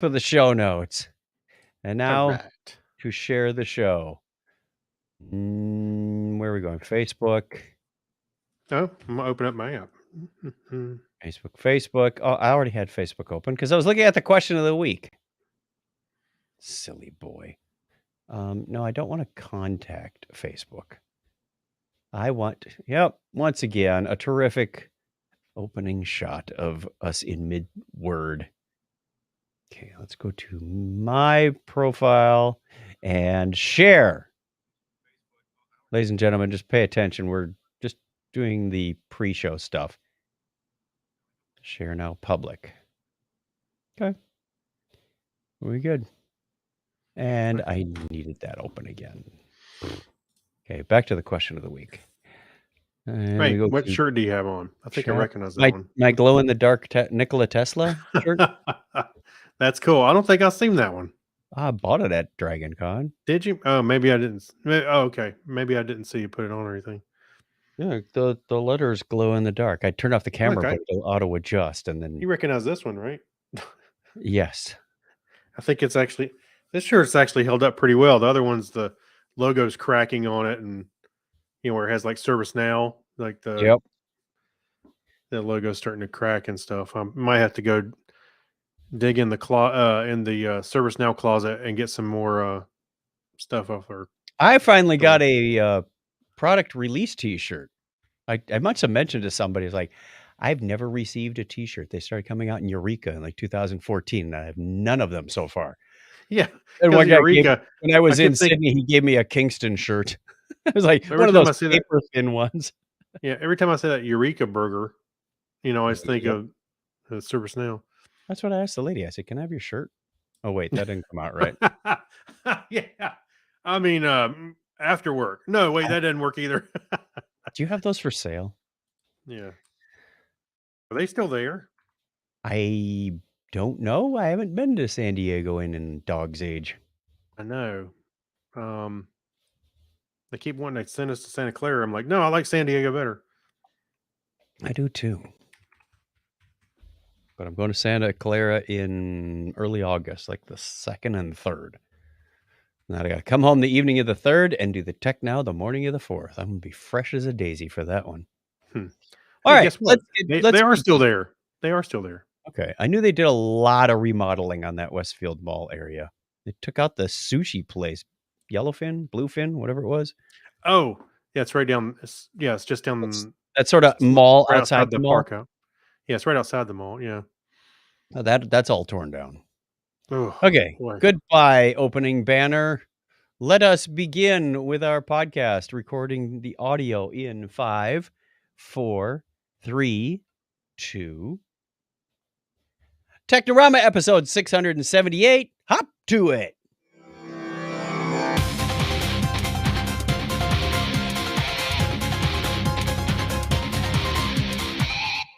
for the show notes. And All now right. to share the show. Where are we going? Facebook. Oh, I'm gonna open up my app. Facebook. Oh, I already had Facebook open because I was looking at the question of the week. Silly boy. No, I don't want to contact Facebook. I want, once again, a terrific opening shot of us in mid-word. Okay, let's go to my profile and share. Ladies and gentlemen, just pay attention. We're just doing the pre-show stuff. Share now public. Okay. We good. And I needed that open again. Okay, back to the question of the week. And Wait, what shirt do you have on? I think I recognize that one. My glow-in-the-dark Nikola Tesla shirt. That's cool. I don't think I've seen that one. I bought it at Dragon Con. Did you? Oh, maybe I didn't. Oh, okay. Maybe I didn't see you put it on or anything. Yeah, the letters glow in the dark. I turned off the camera, Okay. but it'll auto adjust, and then You recognize this one, right? yes. I think it's actually this shirt's actually held up pretty well. The other one's the logo's cracking on it, and where it has like Service Now, like the logo's starting to crack and stuff. I might have to go dig in the Service Now closet and get some more stuff off her. I finally got a product release T-shirt. I must have mentioned to somebody, it's like, I've never received a T-shirt. They started coming out in Eureka in like 2014, and I have none of them so far. Yeah, and one guy when I was in Sydney, he gave me a Kingston shirt. It was like one of those paper thin ones. Yeah, every time I say that Eureka burger, I always think of Service Now. That's what I asked the lady. I said, "Can I have your shirt?" Oh wait, that didn't come out right. Yeah, I mean, after work. No, wait, that didn't work either. Do you have those for sale? Yeah. Are they still there? I don't know. I haven't been to San Diego in dog's age. I know. They keep wanting to send us to Santa Clara. I'm like, no, I like San Diego better. I do too. But I'm going to Santa Clara in early August, like the 2nd and 3rd. Now I got to come home the evening of the 3rd and do the Tech Now the morning of the 4th. I'm going to be fresh as a daisy for that one. All right. Guess what? They are still there. They are still there. Okay. I knew they did a lot of remodeling on that Westfield Mall area. They took out the sushi place, Yellowfin, Bluefin, whatever it was. Oh, yeah. It's right down. Yeah, it's just down. That sort of mall right outside the mall. Park. Yeah, it's right outside the mall. Yeah. That's all torn down. Oh, okay. Boy. Goodbye, opening banner. Let us begin with our podcast, recording the audio in 5, 4, 3, 2. Technorama episode 678. Hop to it.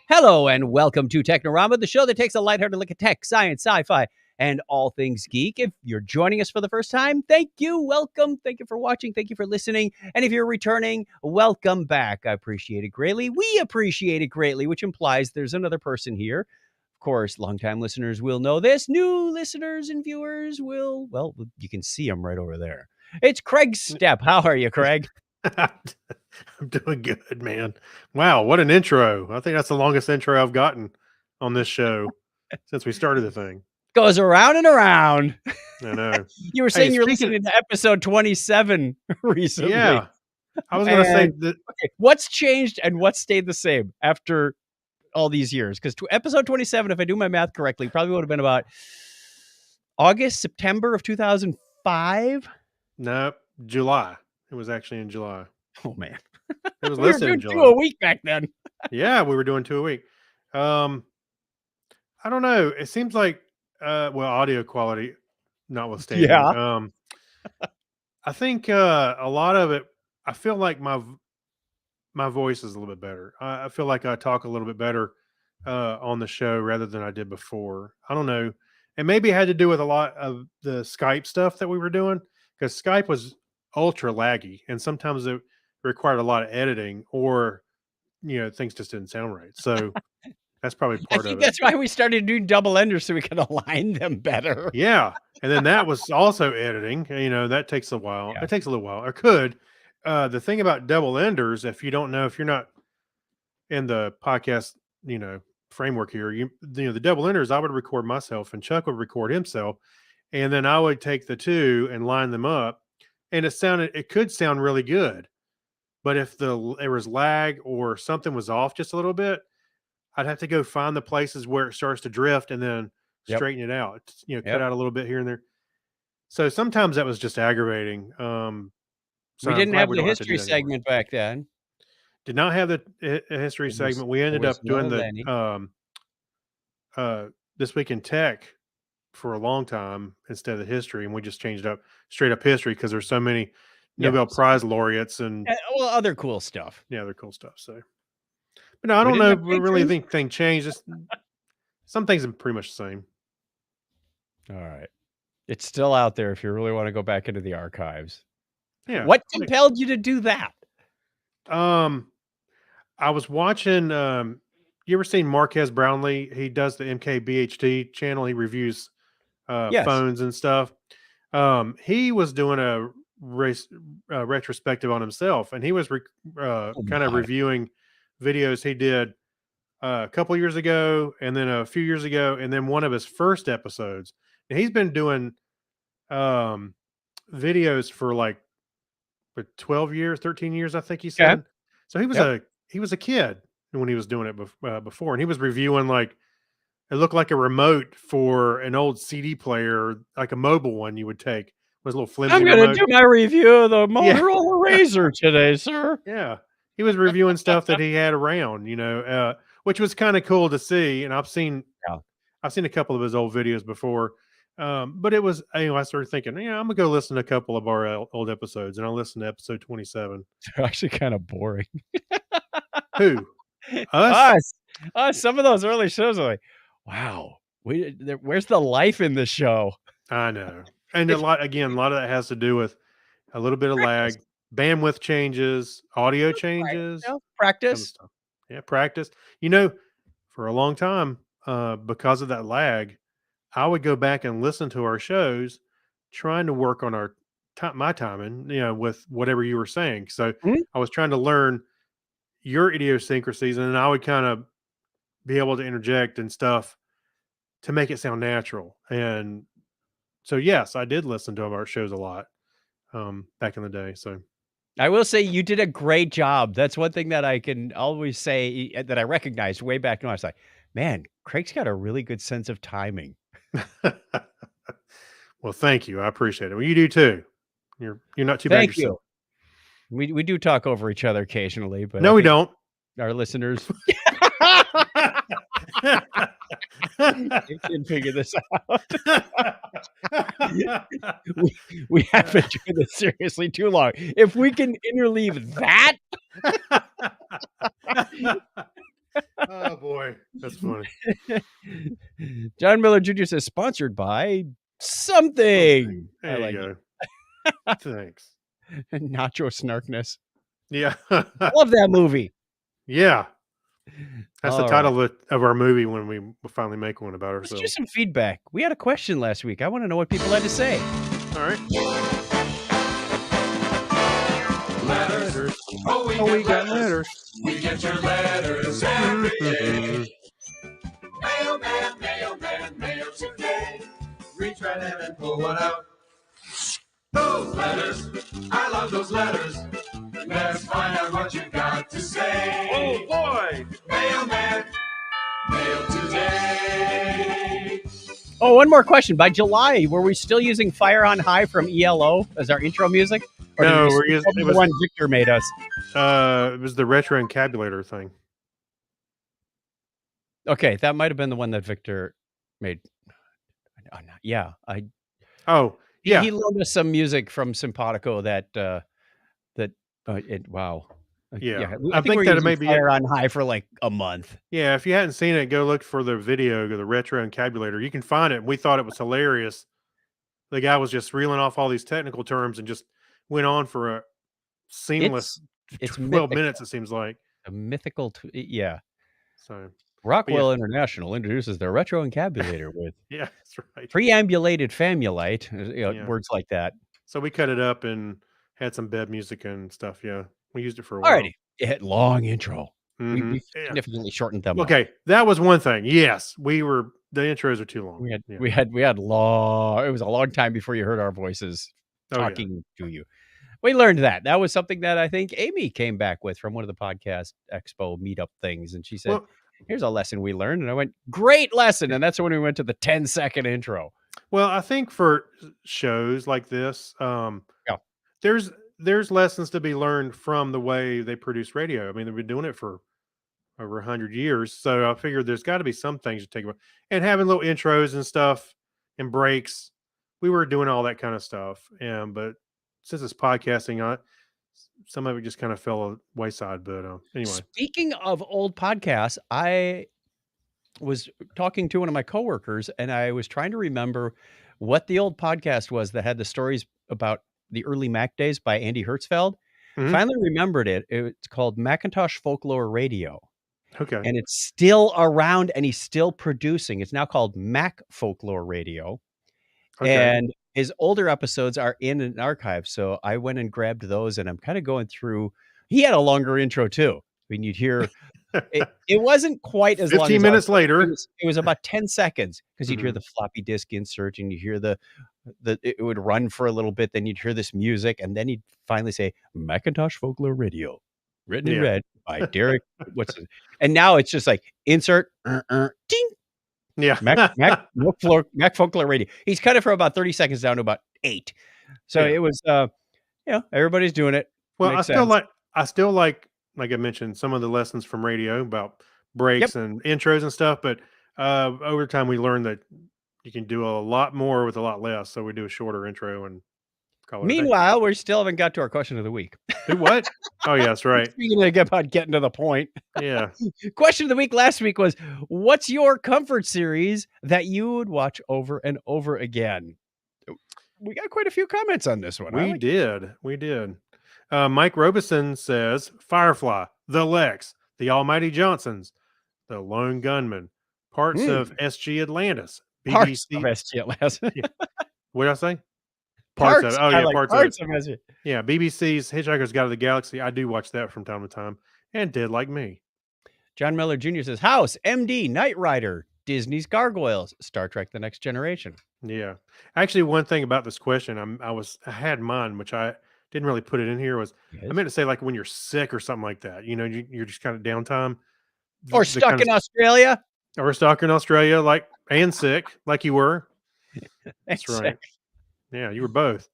Hello and welcome to Technorama, the show that takes a lighthearted look at tech, science, sci-fi, and all things geek. If you're joining us for the first time, thank you. Welcome. Thank you for watching. Thank you for listening. And if you're returning, welcome back. I appreciate it greatly. We appreciate it greatly, which implies there's another person here. Of course, longtime listeners will know this. New listeners and viewers will, well, you can see them right over there. It's Craig Stepp. How are you, Craig? I'm doing good, man. Wow, what an intro. I think that's the longest intro I've gotten on this show since we started the thing. Goes around and around. I know. You were saying you're listening to episode 27 recently. Yeah. I was going to say that. Okay, what's changed and what stayed the same after all these years? Because episode 27, if I do my math correctly, probably would have been about August, September of 2005. No, July. It was actually in July. Oh man, it was we were doing 2 a week back then. Yeah, we were doing 2 a week. I don't know. It seems like, audio quality notwithstanding. Yeah. I think a lot of it. I feel like my voice is a little bit better. I feel like I talk a little bit better on the show rather than I did before. I don't know. And maybe it had to do with a lot of the Skype stuff that we were doing, because Skype was ultra laggy and sometimes it required a lot of editing, or things just didn't sound right. So That's probably I part of think it. that's why we started doing double enders so we could align them better. Yeah, and then that was also editing. That takes a while. Yeah. It takes a little while. Or could. The thing about double enders, if you don't know, if you're not in the podcast, framework here, the double enders, I would record myself and Chuck would record himself, and then I would take the two and line them up, and it could sound really good, but if there was lag or something was off just a little bit, I'd have to go find the places where it starts to drift and then Yep. straighten it out. Cut Yep. out a little bit here and there. So sometimes that was just aggravating. So We I'm didn't glad have we the don't have to do history that anymore. segment back then. Did not have the history segment. We There ended was up no doing Lenny. This Week in Tech for a long time instead of the history, and we just changed up straight up history because there's so many Yeah. Nobel Prize laureates and Well, other cool stuff. yeah, other cool stuff. So, but no, I We don't didn't know. have We really patrons. think thing changed. Some things are pretty much the same. All right. It's still out there if you really want to go back into the archives. Yeah. What compelled you to do that? I was watching. You ever seen Marquez Brownlee? He does the MKBHD channel. He reviews Yes. phones and stuff. He was doing a race retrospective on himself, and he was kind of my. reviewing videos he did a couple years ago, and then a few years ago, and then one of his first episodes. And he's been doing videos for like for 12 years, 13 years, I think he Okay. said. So he was Yep. a kid when he was doing it before, and he was reviewing like it looked like a remote for an old CD player, like a mobile one you would take. It was a little flimsy I'm gonna remote. do my review of the Yeah. Motorola Razor today, sir. Yeah. He was reviewing stuff that he had around, which was kind of cool to see. And Yeah. I've seen a couple of his old videos before. But it was, I started thinking, I'm gonna go listen to a couple of our old episodes, and I listened to episode 27. They're actually kind of boring. Who? Us? Some of those early shows are like, wow, where's the life in this show? I know. And It's a lot of that has to do with a little bit of practice, lag, bandwidth changes, audio right? changes, kind of Practice. stuff. Yeah, practice. For a long time, because of that lag, I would go back and listen to our shows, trying to work on my timing, with whatever you were saying. So Mhm. I was trying to learn your idiosyncrasies, and then I would kind of be able to interject and stuff to make it sound natural. And so, yes, I did listen to our shows a lot back in the day. So, I will say you did a great job. That's one thing that I can always say that I recognized way back when. I was like, man, Craig's got a really good sense of timing. well, thank you. I appreciate it. Well, you do too. You're not too bad Thank yourself. you. We do talk over each other occasionally, but I No, we think don't. our listeners they can figure this out. We have been doing this seriously too long. If we can interleave that, oh boy, that's funny. John Miller Jr. says sponsored by something. I There like you go. Thanks. it. Nacho snarkness. Yeah. Love that movie. Yeah. That's the All title right. of our movie when we finally make one about Let's do ourselves. some feedback. We had a question last week. I want to know what people had to say. All right. Letters. Oh, we got letters. We get your letters every day. Mailman, mail today. Reach right in and pull one out. Those letters, I love those letters. Let's find out what you got to say. Oh boy. Mailman, mail today. Oh, one more question. By July, were we still using Fire on High from ELO as our intro music? Or No, did we we're skip using over the one Victor made us? it was the retro encabulator thing. Okay, that might have been the one that Victor made. Yeah, Oh, yeah. he loaned us some music from Simpatico wow. Yeah. I think think we're that it using may be Fire on High for like a month. Yeah, if you hadn't seen it, go look for the video, go the retro encabulator. You can find it. We thought it was hilarious. The guy was just reeling off all these technical terms and just went on for a seamless It's 12 mythical. minutes, it seems like. A mythical, yeah. So, Rockwell International introduces their retro encabulator with Yeah, that's right. preambulated famulite, words like that. So we cut it up and had some bed music and stuff. Yeah, we used it for a while. Alrighty, it had long intro. Mm-hmm. We significantly shortened them up. Okay, that was one thing. Yes, the intros are too long. We had long. It was a long time before you heard our voices talking to you. We learned that. That was something that I think Amy came back with from one of the podcast expo meetup things. And she said, here's a lesson we learned. And I went, great lesson. And that's when we went to the 10-second intro. Well, I think for shows like this, there's lessons to be learned from the way they produce radio. I mean, they've been doing it for over 100 years. So I figured there's got to be some things to take away. And having little intros and stuff and breaks. We were doing all that kind of stuff. But since it's podcasting, some of it just kind of fell wayside. But anyway. Speaking of old podcasts, I was talking to one of my coworkers and I was trying to remember what the old podcast was that had the stories about the early Mac days by Andy Hertzfeld. Mm-hmm. Finally remembered it. It's called Macintosh Folklore Radio. Okay. And it's still around and he's still producing. It's now called Mac Folklore Radio. Okay. And his older episodes are in an archive. So I went and grabbed those and I'm kind of going through. He had a longer intro too. I mean, you'd hear it wasn't quite as 15 long. 15 minutes later. It was about 10 seconds because you'd hear the floppy disk insert and you hear it would run for a little bit. Then you'd hear this music and then he'd finally say Macintosh Folklore Radio, written in red by Derek. And now it's just like insert, ding. Yeah. Mac Folklore Radio. He's cut it from about 30 seconds down to about 8. So it was, everybody's doing it. Well, I still like I mentioned, some of the lessons from radio about breaks and intros and stuff. But over time, we learned that you can do a lot more with a lot less. So we do a shorter intro and call it. Meanwhile, we still haven't got to our question of the week. Do what? Oh, yeah, that's right. Speaking about getting to the point. Yeah. Question of the week last week was, what's your comfort series that you would watch over and over again? We got quite a few comments on this one. We did. Mike Robeson says, Firefly, The Lex, The Almighty Johnsons, The Lone Gunman, parts of SG Atlantis, BBC. Parts of SG Atlantis. What did I say? Parts of it. Oh, yeah, parts of SG. Yeah, BBC's Hitchhiker's Guide to the Galaxy. I do watch that from time to time. And Dead Like Me. John Miller Jr. says, House, MD, Knight Rider, Disney's Gargoyles, Star Trek The Next Generation. Yeah. Actually, one thing about this question, I had mine, which I didn't really put it in here, was I meant to say like when you're sick or something like that. You're just kind of downtime. Or stuck in Australia. Or stuck in Australia, and sick, like you were. That's right. Yeah, you were both.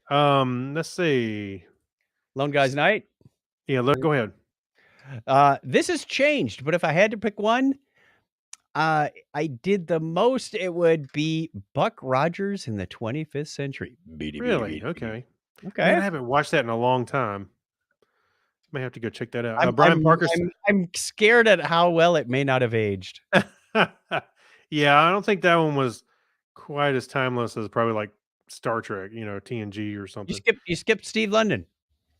Let's see. Lone Guy's Night. Yeah, go ahead. This has changed, but if I had to pick one, I did the most. It would be Buck Rogers in the 25th Century. Really? Okay. Okay. Man, I haven't watched that in a long time. May have to go check that out. Brian Parker. I'm scared at how well it may not have aged. Yeah, I don't think that one was quite as timeless as probably like Star Trek, TNG or something. You skipped Steve London.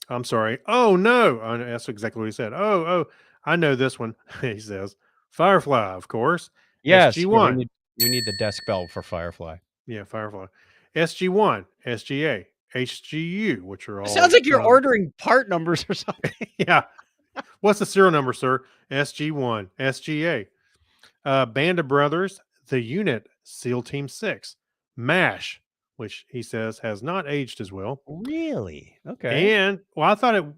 I'm sorry. Oh no, that's exactly what he said. Oh, I know this one. He says Firefly, of course. Yes, SG1. We need the desk bell for Firefly. Yeah, Firefly. SG1, SGA, HGU, which are all. Sounds like you're ordering part numbers or something. Yeah. What's the serial number, sir? SG1, SGA. Band of Brothers, The Unit, SEAL Team 6, MASH, which he says has not aged as well. Really? Okay. And, I thought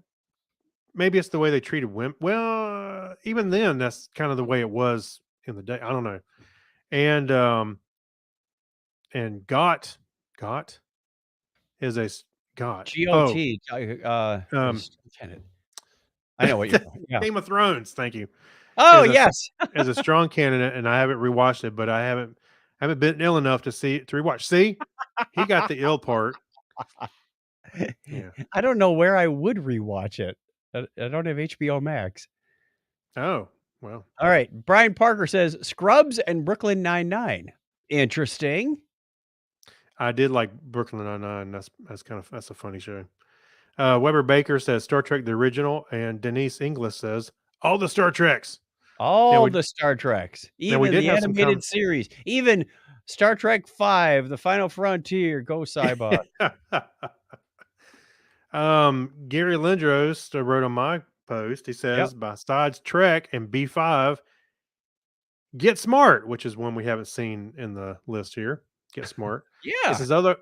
maybe it's the way they treated women. Well, even then, that's kind of the way it was in the day. I don't know. And GOT is a GOT. GOT. I know what you're doing. Yeah. Game of Thrones. Thank you. Oh, yes. As a strong candidate, and I haven't rewatched it, but I haven't been ill enough to rewatch. See, he got the ill part. Yeah. I don't know where I would rewatch it. I don't have HBO Max. Oh, well. All right. Brian Parker says Scrubs and Brooklyn Nine-Nine. Interesting. I did like Brooklyn Nine-Nine. That's a funny show. Weber Baker says Star Trek the original, and Denise Inglis says all the Star Treks. All the Star Treks, we even did the have some animated series, even Star Trek V, The Final Frontier. Go Cybot. Gary Lindros wrote on my post. He says, besides Trek and B5, Get Smart, which is one we haven't seen in the list here. Get Smart. Yeah.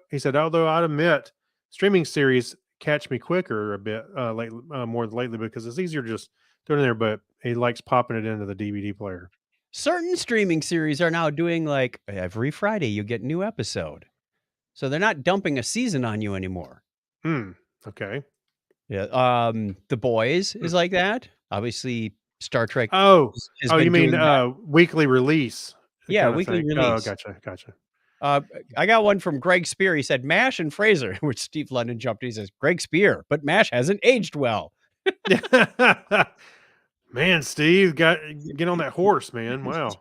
He said, although I'd admit streaming series catch me quicker a bit more lately because it's easier to just throw it in there, but he likes popping it into the DVD player. Certain streaming series are now doing like every Friday you get a new episode. So they're not dumping a season on you anymore. Okay. Yeah. The Boys is like that. Obviously, Star Trek. Oh, has been you mean that. weekly release? Yeah, weekly release. Oh, gotcha. I got one from Greg Spear. He said MASH and Fraser, which Steve London jumped. He says Greg Spear, but MASH hasn't aged well. Man, Steve, get on that horse, man. Wow.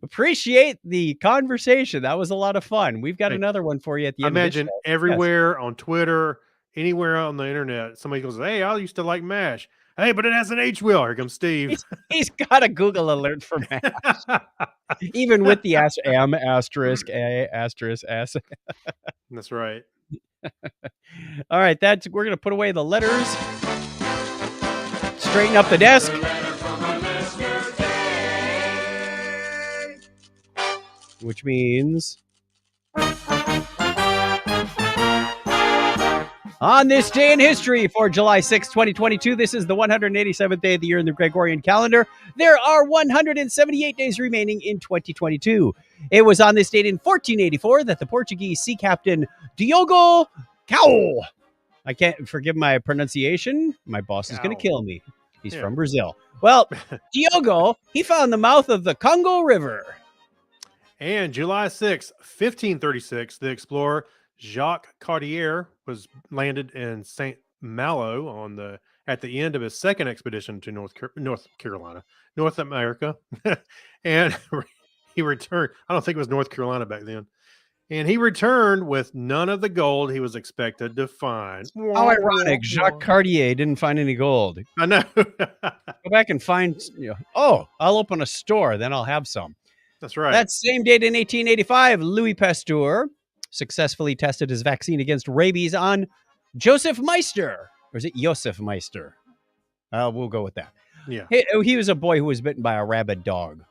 Appreciate the conversation. That was a lot of fun. We've got another one for you at the end. Imagine everywhere on Twitter, anywhere on the internet, somebody goes, "Hey, I used to like MASH. Hey, but it has an H wheel." Here comes Steve. He's got a Google alert for MASH. Even with the M asterisk A asterisk S. That's right. All right, we're gonna put away the letters. Straighten up the desk. Which means on this day in history for July 6, 2022, this is the 187th day of the year in the Gregorian calendar. There are 178 days remaining in 2022. It was on this date in 1484 that the Portuguese sea captain Diogo Cao, I can't forgive my pronunciation. My boss is going to kill me. He's from Brazil. Well, Diogo, he found the mouth of the Congo River. And July 6, 1536, the explorer Jacques Cartier was landed in St. Malo at the end of his second expedition to North America. And he returned. I don't think it was North Carolina back then. And he returned with none of the gold he was expected to find. How ironic. Jacques Cartier didn't find any gold. I know. Go back and find, I'll open a store, then I'll have some. That's right. That same date in 1885, Louis Pasteur successfully tested his vaccine against rabies on Joseph Meister. Or is it Joseph Meister? We'll go with that. Yeah. He was a boy who was bitten by a rabid dog.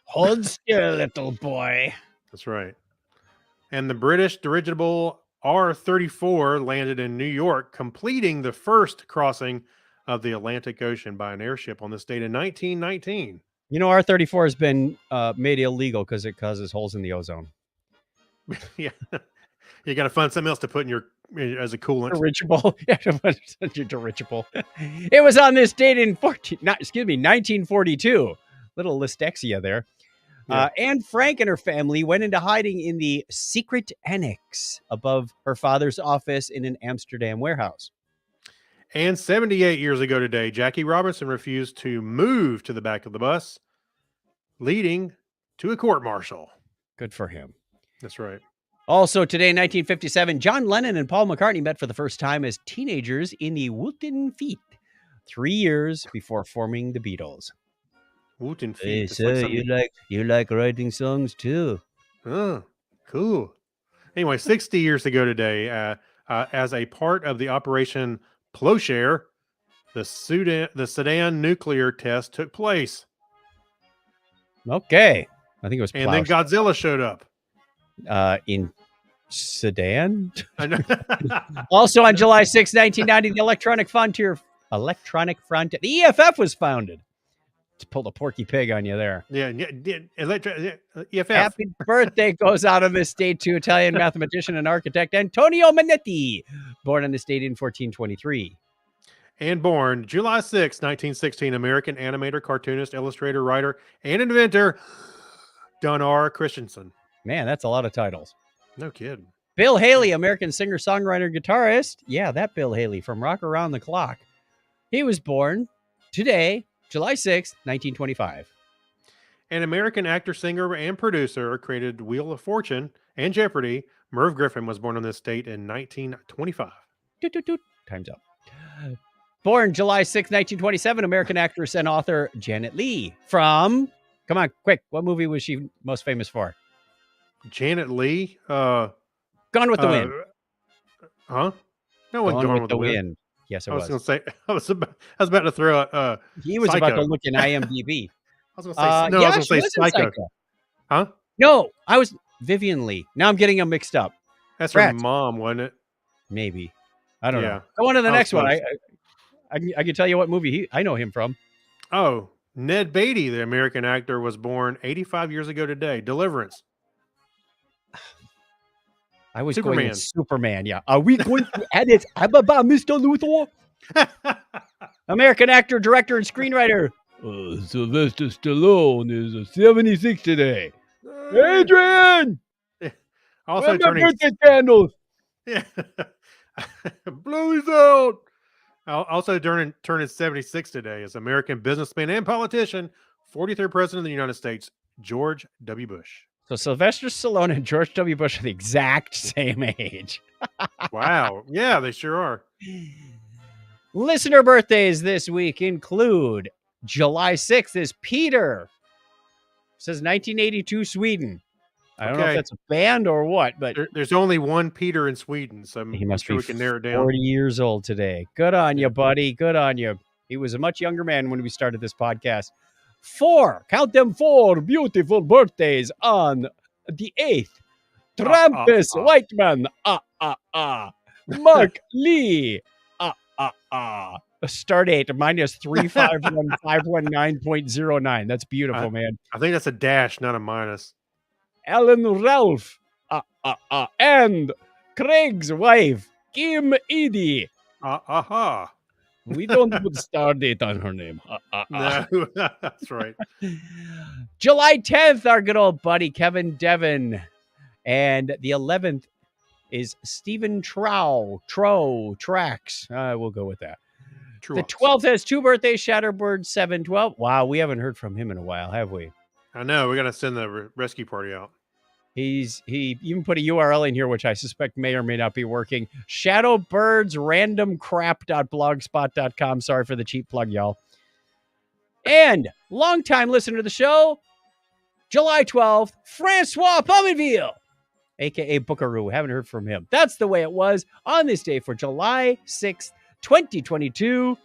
Hold still, little boy. That's right. And the British dirigible R-34 landed in New York, completing the first crossing of the Atlantic Ocean by an airship on this date in 1919. R-34 has been made illegal because it causes holes in the ozone. Yeah. You got to find something else to put as a coolant. Dirigible. Your dirigible. It was on this date in 1942. Little listexia there. Yeah. Anne Frank and her family went into hiding in the secret annex above her father's office in an Amsterdam warehouse. And 78 years ago today, Jackie Robinson refused to move to the back of the bus, leading to a court-martial. Good for him. That's right. Also today in 1957, John Lennon and Paul McCartney met for the first time as teenagers in the Wootton Feet, 3 years before forming the Beatles. Wootton Feet. Hey, sir, you like writing songs too. Oh, cool. Anyway, 60 years ago today, as a part of the Operation Plowshare, the Sudan nuclear test took place. Okay. I think it was And then Godzilla showed up. In Sudan? I know. Also on July 6, 1990, the Electronic Frontier, the EFF was founded. Just pulled a Porky Pig on you there. Yeah. EFF. Happy birthday goes out on this date to Italian mathematician and architect Antonio Manetti, born on this date in 1423. And born July 6, 1916, American animator, cartoonist, illustrator, writer, and inventor, Don R. Christensen. Man, that's a lot of titles. No kidding. Bill Haley, American singer, songwriter, guitarist. Yeah, that Bill Haley from Rock Around the Clock. He was born today, July 6, 1925. An American actor, singer, and producer, created Wheel of Fortune and Jeopardy. Merv Griffin was born on this date in 1925. Time's up. Born July 6, 1927, American actress and author Janet Leigh from, come on, quick, what movie was she most famous for? Janet Leigh? Gone with the Wind. Huh? No one Gone with the Wind. Yes, it I was was. going to say, I was about to throw a He was Psycho. about to look in IMDb. I was going to say, no, I was going to say Psycho. Huh? No, I was Vivian Leigh. Now I'm getting them mixed up. That's her mom, wasn't it? Maybe. I don't know. Go on to the next one. I can tell you what movie I know him from. Oh, Ned Beatty, the American actor, was born 85 years ago today. Deliverance. I was going with Superman. Yeah. Are we going to edit Ababa, Mr. Luthor? American actor, director, and screenwriter. Sylvester Stallone is 76 today. Adrian! Also turning birthday candles. Yeah. Bluey's out. Also turning 76 today is American businessman and politician, 43rd president of the United States, George W. Bush. So Sylvester Stallone and George W. Bush are the exact same age. Wow. Yeah, they sure are. Listener birthdays this week include July 6th is Peter. It says 1982 Sweden. I don't know if that's a band or what, but there's only one Peter in Sweden, so he must sure be we can narrow it down. 40 years old today. Good on you, buddy. Good on you. He was a much younger man when we started this podcast. 4 beautiful birthdays on the 8th. Trampus Whiteman. Mark Lee. Start date -351,519.09. That's beautiful, man. I think that's a dash, not a minus. Alan Ralph. And Craig's wife, Kim Edie. We don't put star date on her name. No, that's right. July 10th, our good old buddy Kevin Devon. And the 11th is Stephen Trax. We'll go with that. The 12th has 2 birthdays, Shatterbird 712. Wow, we haven't heard from him in a while, have we? I know. We got to send the rescue party out. He even put a URL in here, which I suspect may or may not be working. Shadowbirdsrandomcrap.blogspot.com. Sorry for the cheap plug, y'all. And longtime listener to the show, July 12th, Francois Pominville, a.k.a. Bookaroo. Haven't heard from him. That's the way it was on this day for July 6th, 2022.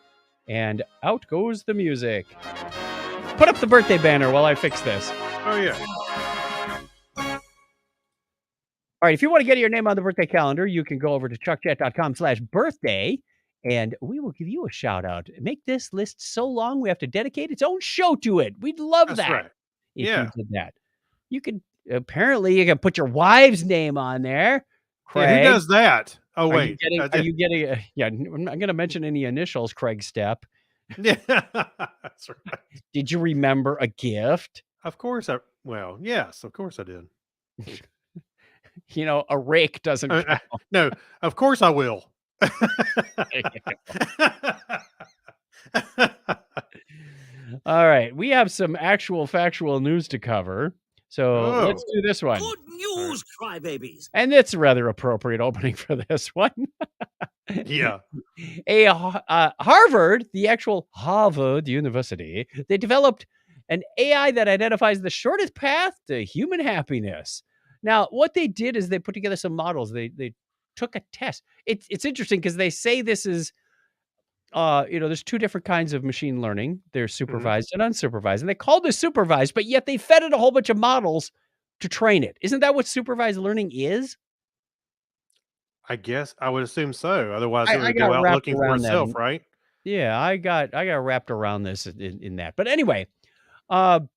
And out goes the music. Put up the birthday banner while I fix this. Oh, yeah. All right, if you want to get your name on the birthday calendar, you can go over to chuckjet.com/birthday, and we will give you a shout out. Make this list so long we have to dedicate its own show to it. We'd love that. Right. If you did that. You could apparently you can put your wife's name on there. Craig. Yeah, who does that? Oh, wait. Are you getting I'm not going to mention any initials, Craig Stepp. Yeah, that's right. Did you remember a gift? Of course yes, of course I did. A rake doesn't no, of course I will. All right, we have some actual factual news to cover. So let's do this one. Good news, crybabies. And it's a rather appropriate opening for this one. Yeah. Harvard, the actual Harvard University, they developed an AI that identifies the shortest path to human happiness. Now, what they did is they put together some models. They took a test. It's interesting because they say this is, there's 2 different kinds of machine learning. There's supervised and unsupervised. And they called this supervised, but yet they fed it a whole bunch of models to train it. Isn't that what supervised learning is? I guess I would assume so. Otherwise, it would go out looking for itself, right? Yeah, I got wrapped around this in that. But anyway, what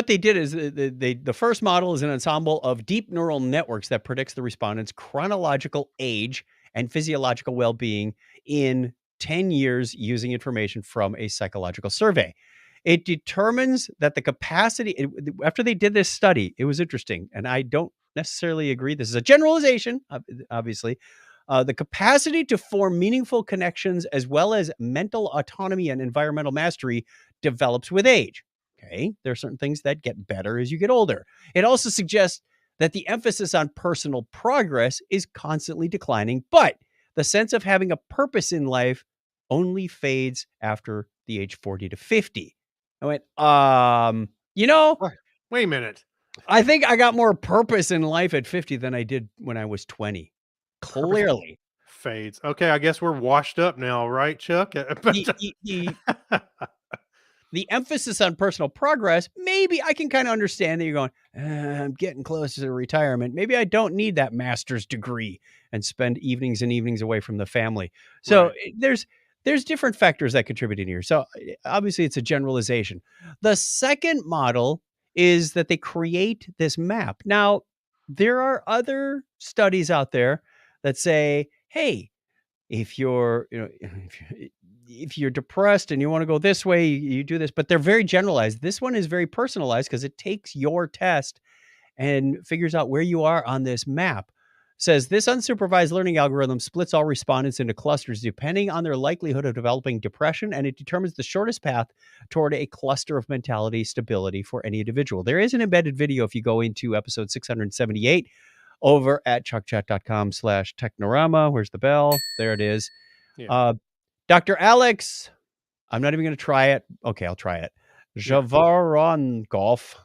they did is the first model is an ensemble of deep neural networks that predicts the respondent's chronological age and physiological well-being in 10 years using information from a psychological survey. It determines that the capacity, after they did this study, it was interesting, and I don't necessarily agree. This is a generalization, obviously. The capacity to form meaningful connections as well as mental autonomy and environmental mastery develops with age. Okay, there are certain things that get better as you get older. It also suggests that the emphasis on personal progress is constantly declining, but the sense of having a purpose in life only fades after the age 40 to 50. I went, What? Wait a minute. I think I got more purpose in life at 50 than I did when I was 20. Clearly. Fades. Okay, I guess we're washed up now, right, Chuck? The emphasis on personal progress, maybe I can kind of understand that you're going, I'm getting close to retirement. Maybe I don't need that master's degree and spend evenings and evenings away from the family. So Right. there's different factors that contribute in here. So obviously it's a generalization. The second model is that they create this map. Now, there are other studies out there that say, hey, if you're, if you're depressed and you want to go this way, you do this, but they're very generalized. This one is very personalized because it takes your test and figures out where you are on this map. Says this unsupervised learning algorithm splits all respondents into clusters depending on their likelihood of developing depression, and it determines the shortest path toward a cluster of mentality stability for any individual. There is an embedded video if you go into episode 678 over at chuckchat.com/technorama. Where's the bell? There it is. Yeah. Dr. Alex, I'm not even going to try it. Okay, I'll try it. Zhavoronkov.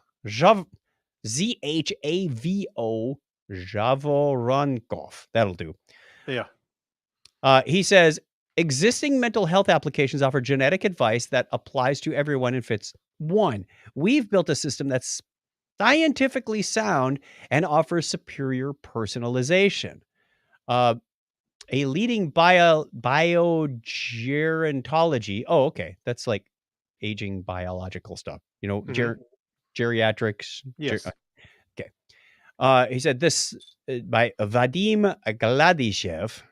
Z-H-A-V-O. Zhavoronkov. That'll do. Yeah. He says, existing mental health applications offer genetic advice that applies to everyone and fits one. We've built a system that's scientifically sound and offers superior personalization. A leading biogerontology. Oh, okay. That's like aging biological stuff. Geriatrics. Yes. Okay. He said this by Vadim Gladyshev.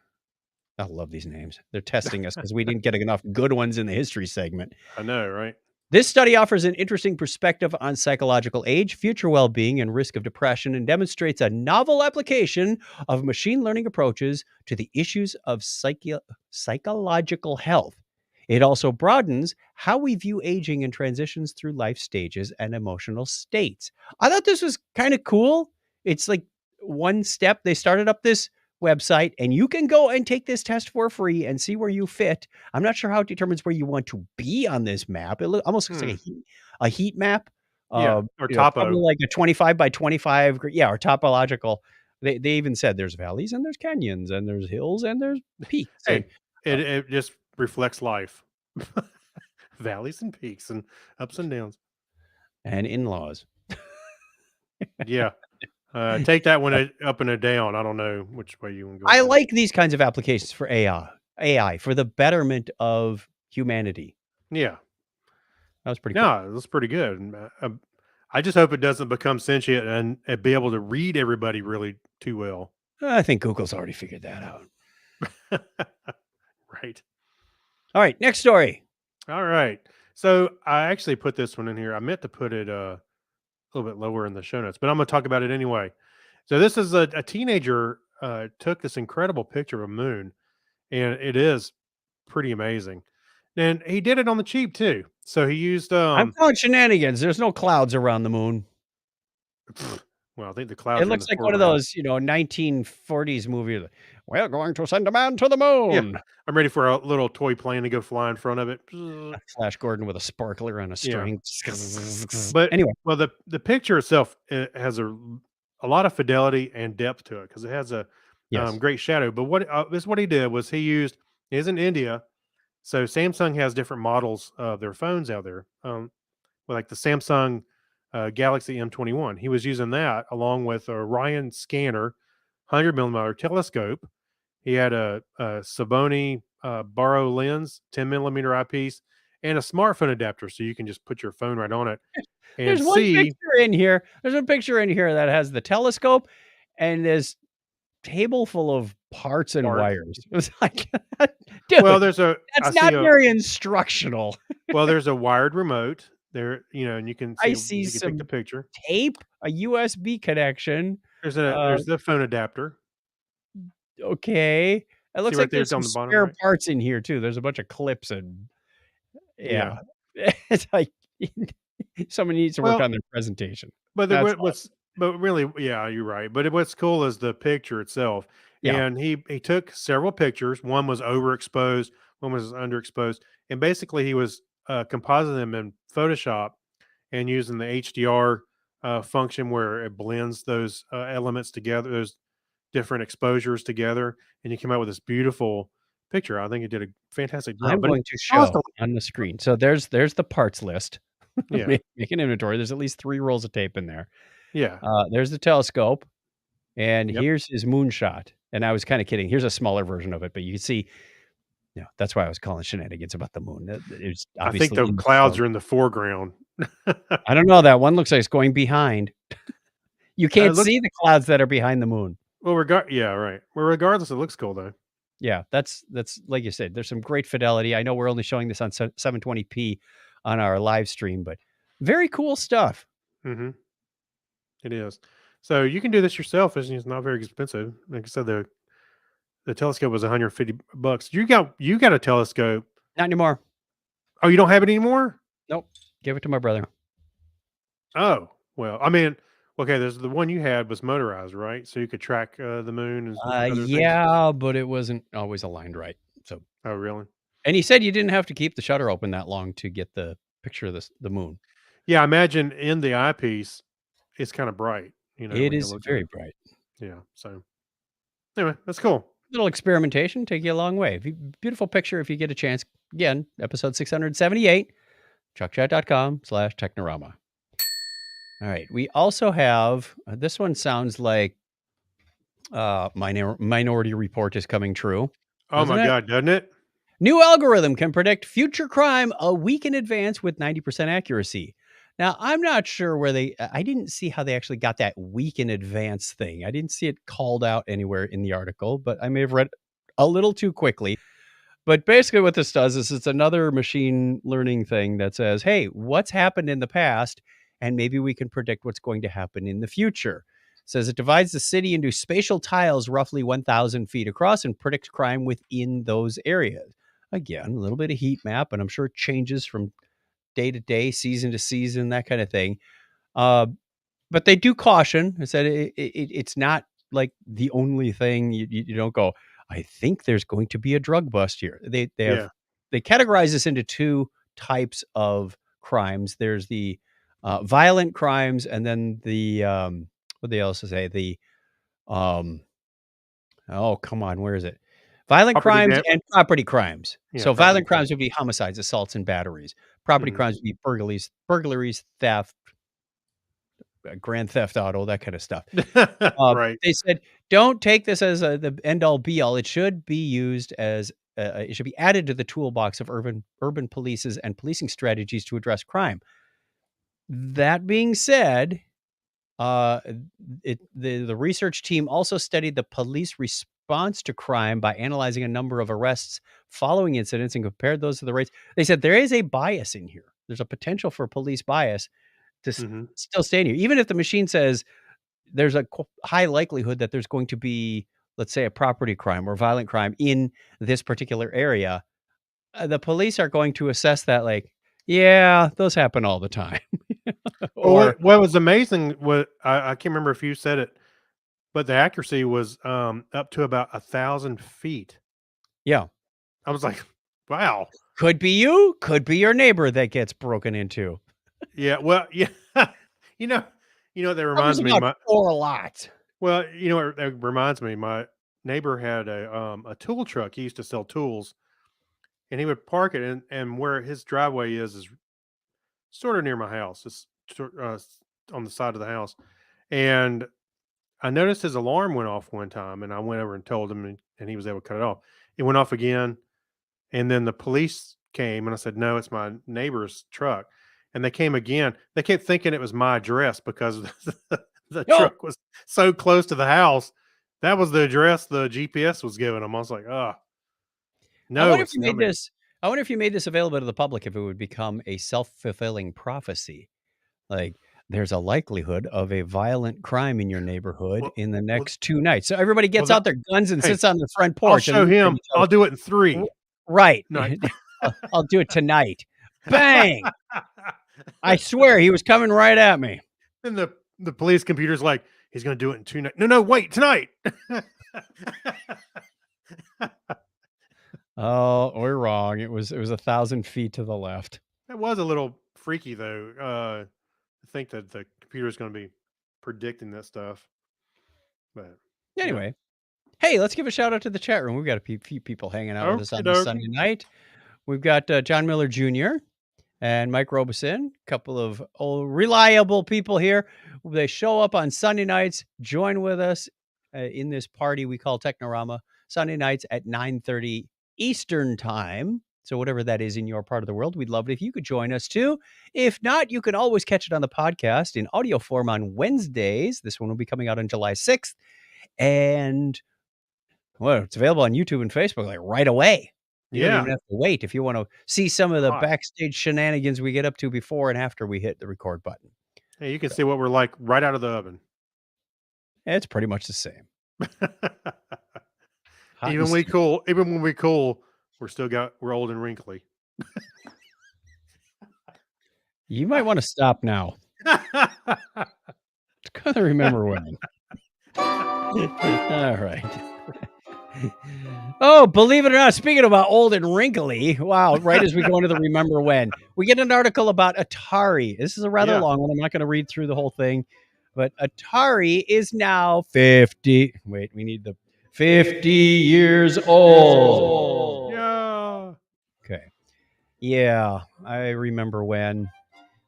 I love these names. They're testing us because we didn't get enough good ones in the history segment. I know, right? This study offers an interesting perspective on psychological age, future well-being, and risk of depression, and demonstrates a novel application of machine learning approaches to the issues of psychological health. It also broadens how we view aging and transitions through life stages and emotional states. I thought this was kind of cool. It's like one step. They started up this website, and you can go and take this test for free and see where you fit. I'm not sure how it determines where you want to be on this map. It almost looks like a heat map. Yeah, or topo. Probably like a 25 by 25. Yeah, or topological. They even said there's valleys and there's canyons and there's hills and there's peaks. Hey, it just reflects life. Valleys and peaks and ups and downs. And in-laws. Yeah. Take that one up and a down. I don't know which way you want to go. I like these kinds of applications for AI for the betterment of humanity. Yeah. That was pretty cool. No, that's pretty good. I just hope it doesn't become sentient and be able to read everybody really too well. I think Google's already figured that out. Right. All right, next story. All right. So I actually put this one in here. I meant to put it a little bit lower in the show notes, but I'm going to talk about it anyway. So this is a teenager took this incredible picture of a moon, and it is pretty amazing. And he did it on the cheap too. So he used I'm calling shenanigans. There's no clouds around the moon. Well, I think the clouds. It looks like one of those, 1940s movies. We're going to send a man to the moon. Yeah. I'm ready for a little toy plane to go fly in front of it. Flash Gordon with a sparkler on a string. Yeah. But anyway, well, the picture itself has a lot of fidelity and depth to it because it has a great shadow. But what he did was he's in India, so Samsung has different models of their phones out there, like the Samsung Galaxy M21. He was using that along with a Orion scanner, 100mm telescope. He had a Sony Baro lens, 10mm eyepiece, and a smartphone adapter, so you can just put your phone right on it. And there's one picture in here. There's a picture in here that has the telescope and this table full of parts and wires. It was like, dude, well, that's not very instructional. Well, there's a wired remote there, and you can see some take the picture. Tape, a USB connection. There's the phone adapter. Okay. It looks like there's some spare parts in here too. There's a bunch of clips and yeah. It's like someone needs to work on their presentation. But really, yeah, you're right. But what's cool is the picture itself. Yeah. And he took several pictures. One was overexposed, one was underexposed, and basically he was compositing them in Photoshop and using the HDR function where it blends those elements together, those different exposures together, and you came out with this beautiful picture. I think he did a fantastic job. I'm But going to show on the screen. So there's the parts list. yeah, Make an inventory. There's at least 3 rolls of tape in there. yeah, There's the telescope, and yep. here's his moonshot. And I was kind of kidding. Here's a smaller version of it, but you can see, that's why I was calling shenanigans about the moon. It's I think obviously the clouds are in the foreground. I don't know. That one looks like it's going behind. You can't looks, see the clouds that are behind the moon. well, yeah, right. Well, regardless, it looks cool though. Yeah, that's like you said. There's some great fidelity. I know we're only showing this on 720p on our live stream, but very cool stuff. Mm-hmm. It is. So you can do this yourself. It's not very expensive. Like I said, the telescope was $150. You got a telescope. Not anymore. Oh, you don't have it anymore? Nope. Give it to my brother. Oh, well, I mean, okay, there's the one you had was motorized, right? So you could track the moon and other things. Yeah, but it wasn't always aligned right. So. Oh, really? And he said you didn't have to keep the shutter open that long to get the picture of the moon. Yeah, I imagine in the eyepiece, it's kind of bright. It is very bright. Yeah. So anyway, that's cool. Little experimentation, take you a long way. Beautiful picture if you get a chance. Again, episode 678, chuckchat.com/Technorama. All right. We also have, this one sounds like Minority Report is coming true. Oh my God, doesn't it? New algorithm can predict future crime a week in advance with 90% accuracy. Now, I'm not sure where I didn't see how they actually got that week in advance thing. I didn't see it called out anywhere in the article, but I may have read a little too quickly. But basically what this does is it's another machine learning thing that says, hey, what's happened in the past? And maybe we can predict what's going to happen in the future. It says it divides the city into spatial tiles roughly 1,000 feet across and predicts crime within those areas. Again, a little bit of heat map, and I'm sure it changes from day to day, season to season, that kind of thing. But they do caution. I said it's not like the only thing. You don't go, I think there's going to be a drug bust here. They categorize this into 2 types of crimes. There's the violent crimes, and then the what they also say the oh, come on, where is it? Violent crimes and property crimes. Yeah, so violent crimes would be homicides, assaults, and batteries. Property crimes would be burglaries, theft, grand theft auto, that kind of stuff. Right. They said, don't take this as the end all be all. It should be used as it should be added to the toolbox of urban polices and policing strategies to address crime. That being said, the research team also studied the police response to crime by analyzing a number of arrests following incidents and compared those to the rates. They said there is a bias in here. There's a potential for police bias to still stay in here. Even if the machine says there's a high likelihood that there's going to be, let's say, a property crime or violent crime in this particular area, the police are going to assess that like, yeah, those happen all the time. Or what was amazing, I can't remember if you said it, but the accuracy was up to about 1,000 feet. Yeah. I was like, wow. Could be you, could be your neighbor that gets broken into. Yeah, well, yeah. you know that reminds me or a lot. Well, that reminds me, my neighbor had a tool truck. He used to sell tools, and he would park it and where his driveway is sort of near my house. It's on the side of the house. And I noticed his alarm went off one time, and I went over and told him, and he was able to cut it off. It went off again. And then the police came, and I said, no, it's my neighbor's truck. And they came again. They kept thinking it was my address because the truck was so close to the house. That was the address the GPS was giving them. I was like, oh, no. I wonder if you made this available to the public, if it would become a self-fulfilling prophecy. Like, there's a likelihood of a violent crime in your neighborhood in the next 2 nights. So everybody gets out their guns and sits on the front porch. I'll show him. I'll do it in 3. Right. I'll do it tonight. Bang. I swear he was coming right at me. And the police computer's like, he's going to do it in 2 nights. No, wait, tonight. Oh, we're wrong. It was 1,000 feet to the left. That was a little freaky, though. I think that the computer is going to be predicting that stuff. But anyway, hey, let's give a shout out to the chat room. We've got a few people hanging out with us on this Sunday night. We've got John Miller Jr. and Mike Robeson, a couple of reliable people here. They show up on Sunday nights, join with us in this party we call Technorama, Sunday nights at 9:30 Eastern time. So whatever that is in your part of the world, we'd love it if you could join us too. If not, you can always catch it on the podcast in audio form on Wednesdays. This one will be coming out on July 6th. And well, it's available on YouTube and Facebook like right away. You don't even have to wait if you want to see some of the backstage shenanigans we get up to before and after we hit the record button. Hey, you can see what we're like right out of the oven. It's pretty much the same. Even when we cool, we're old and wrinkly. You might want to stop now. It's gonna remember when. All right. Oh, believe it or not, speaking about old and wrinkly, wow, right as we go into the remember when, we get an article about Atari. This is a rather long one. I'm not going to read through the whole thing, but Atari is now 50. Wait, we need the 50 years old. Yeah. Okay. Yeah, I remember when.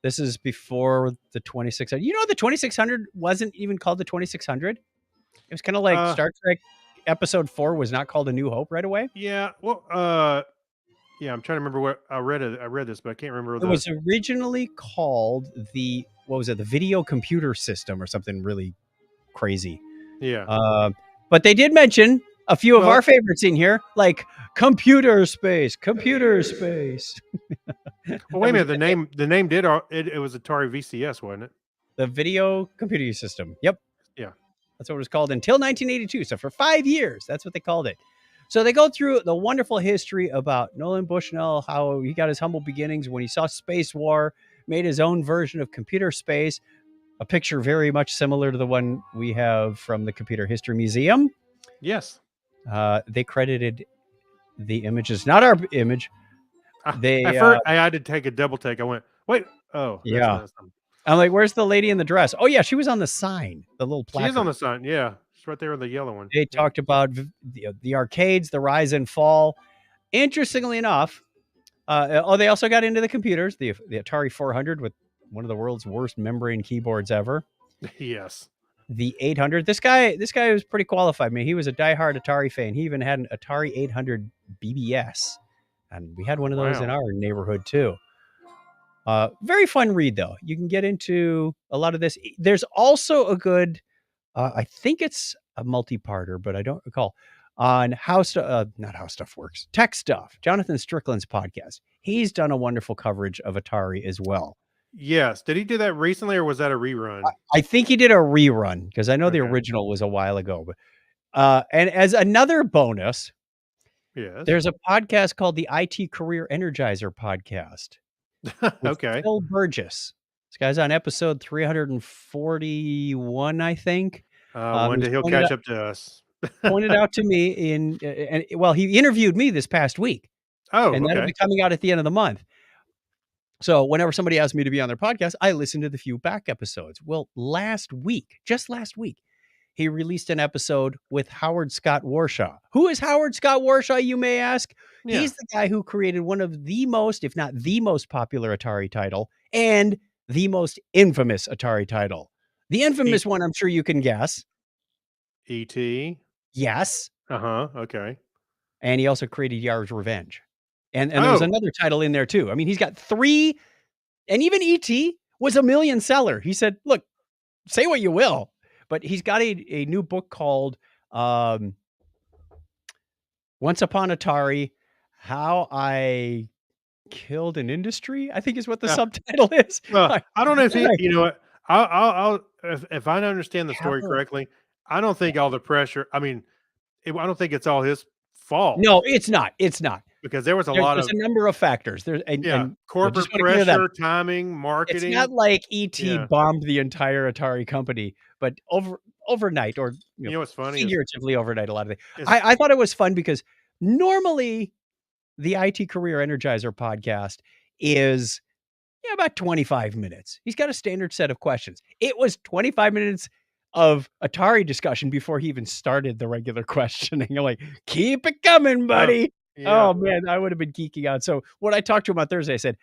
This is before the 2600. You know, the 2600 wasn't even called the 2600. It was kind of like Star Trek Episode 4 was not called A New Hope right away. Yeah. Well, yeah, I'm trying to remember what I read. I read this, but I can't remember. It was originally called the Video Computer System or something really crazy. Yeah. But they did mention a few of our favorites in here, like computer space. Well, wait a minute. The name did. It was Atari VCS, wasn't it? The Video Computer System. Yep. Yeah. That's what it was called until 1982. So for 5 years, that's what they called it. So they go through the wonderful history about Nolan Bushnell, how he got his humble beginnings when he saw Space War, made his own version of computer space, a picture very much similar to the one we have from the Computer History Museum. Yes. They credited the images, not our image. I had to take a double take. I went, wait. Oh, yeah. I'm like, where's the lady in the dress? Oh, yeah, she was on the sign, the little placard. She is on the sign, yeah. She's right there in the yellow one. They talked about the arcades, the rise and fall. Interestingly enough, they also got into the computers, the Atari 400 with one of the world's worst membrane keyboards ever. Yes. The 800. This guy was pretty qualified, man. He was a diehard Atari fan. He even had an Atari 800 BBS, and we had one of those in our neighborhood too. Very fun read, though. You can get into a lot of this. There's also a good, I think it's a multi-parter, but I don't recall, on not how stuff works, tech stuff. Jonathan Strickland's podcast. He's done a wonderful coverage of Atari as well. Yes. Did he do that recently, or was that a rerun? I think he did a rerun, because I know the original was a while ago. But and as another bonus, there's a podcast called the IT Career Energizer Podcast. Okay. Phil Burgess. This guy's on episode 341, I think. One day he'll catch up to us. Pointed out to me he interviewed me this past week. Oh, and that'll be coming out at the end of the month. So whenever somebody asks me to be on their podcast, I listen to the few back episodes. Well, just last week, he released an episode with Howard Scott Warshaw. Who is Howard Scott Warshaw, you may ask? Yeah. He's the guy who created one of the most, if not the most popular Atari title and the most infamous Atari title. The infamous one, I'm sure you can guess. E.T.? Yes. Okay. And he also created Yar's Revenge. And there was another title in there too. I mean, he's got 3, and even E.T. was a million seller. He said, look, say what you will, but he's got a new book called Once Upon Atari, How I Killed an Industry, I think is what the subtitle is. Well, I don't know if you know what, I'll if I understand the story correctly, I don't think all the pressure, I don't think it's all his fault. No, it's not. because there was a lot There's of a number of factors. There's and I corporate just want to clear that. pressure, timing, It's marketing. not like ET Yeah. bombed the entire Atari company, but overnight or You know what's funny is figuratively overnight a lot of things. I thought it was fun because normally the IT Career Energizer podcast is about 25 minutes. He's got a standard set of questions. It was 25 minutes of Atari discussion before he even started the regular questioning. I'm like, keep it coming, buddy. Oh man, I would have been geeking out. So when I talked to him on Thursday, I said,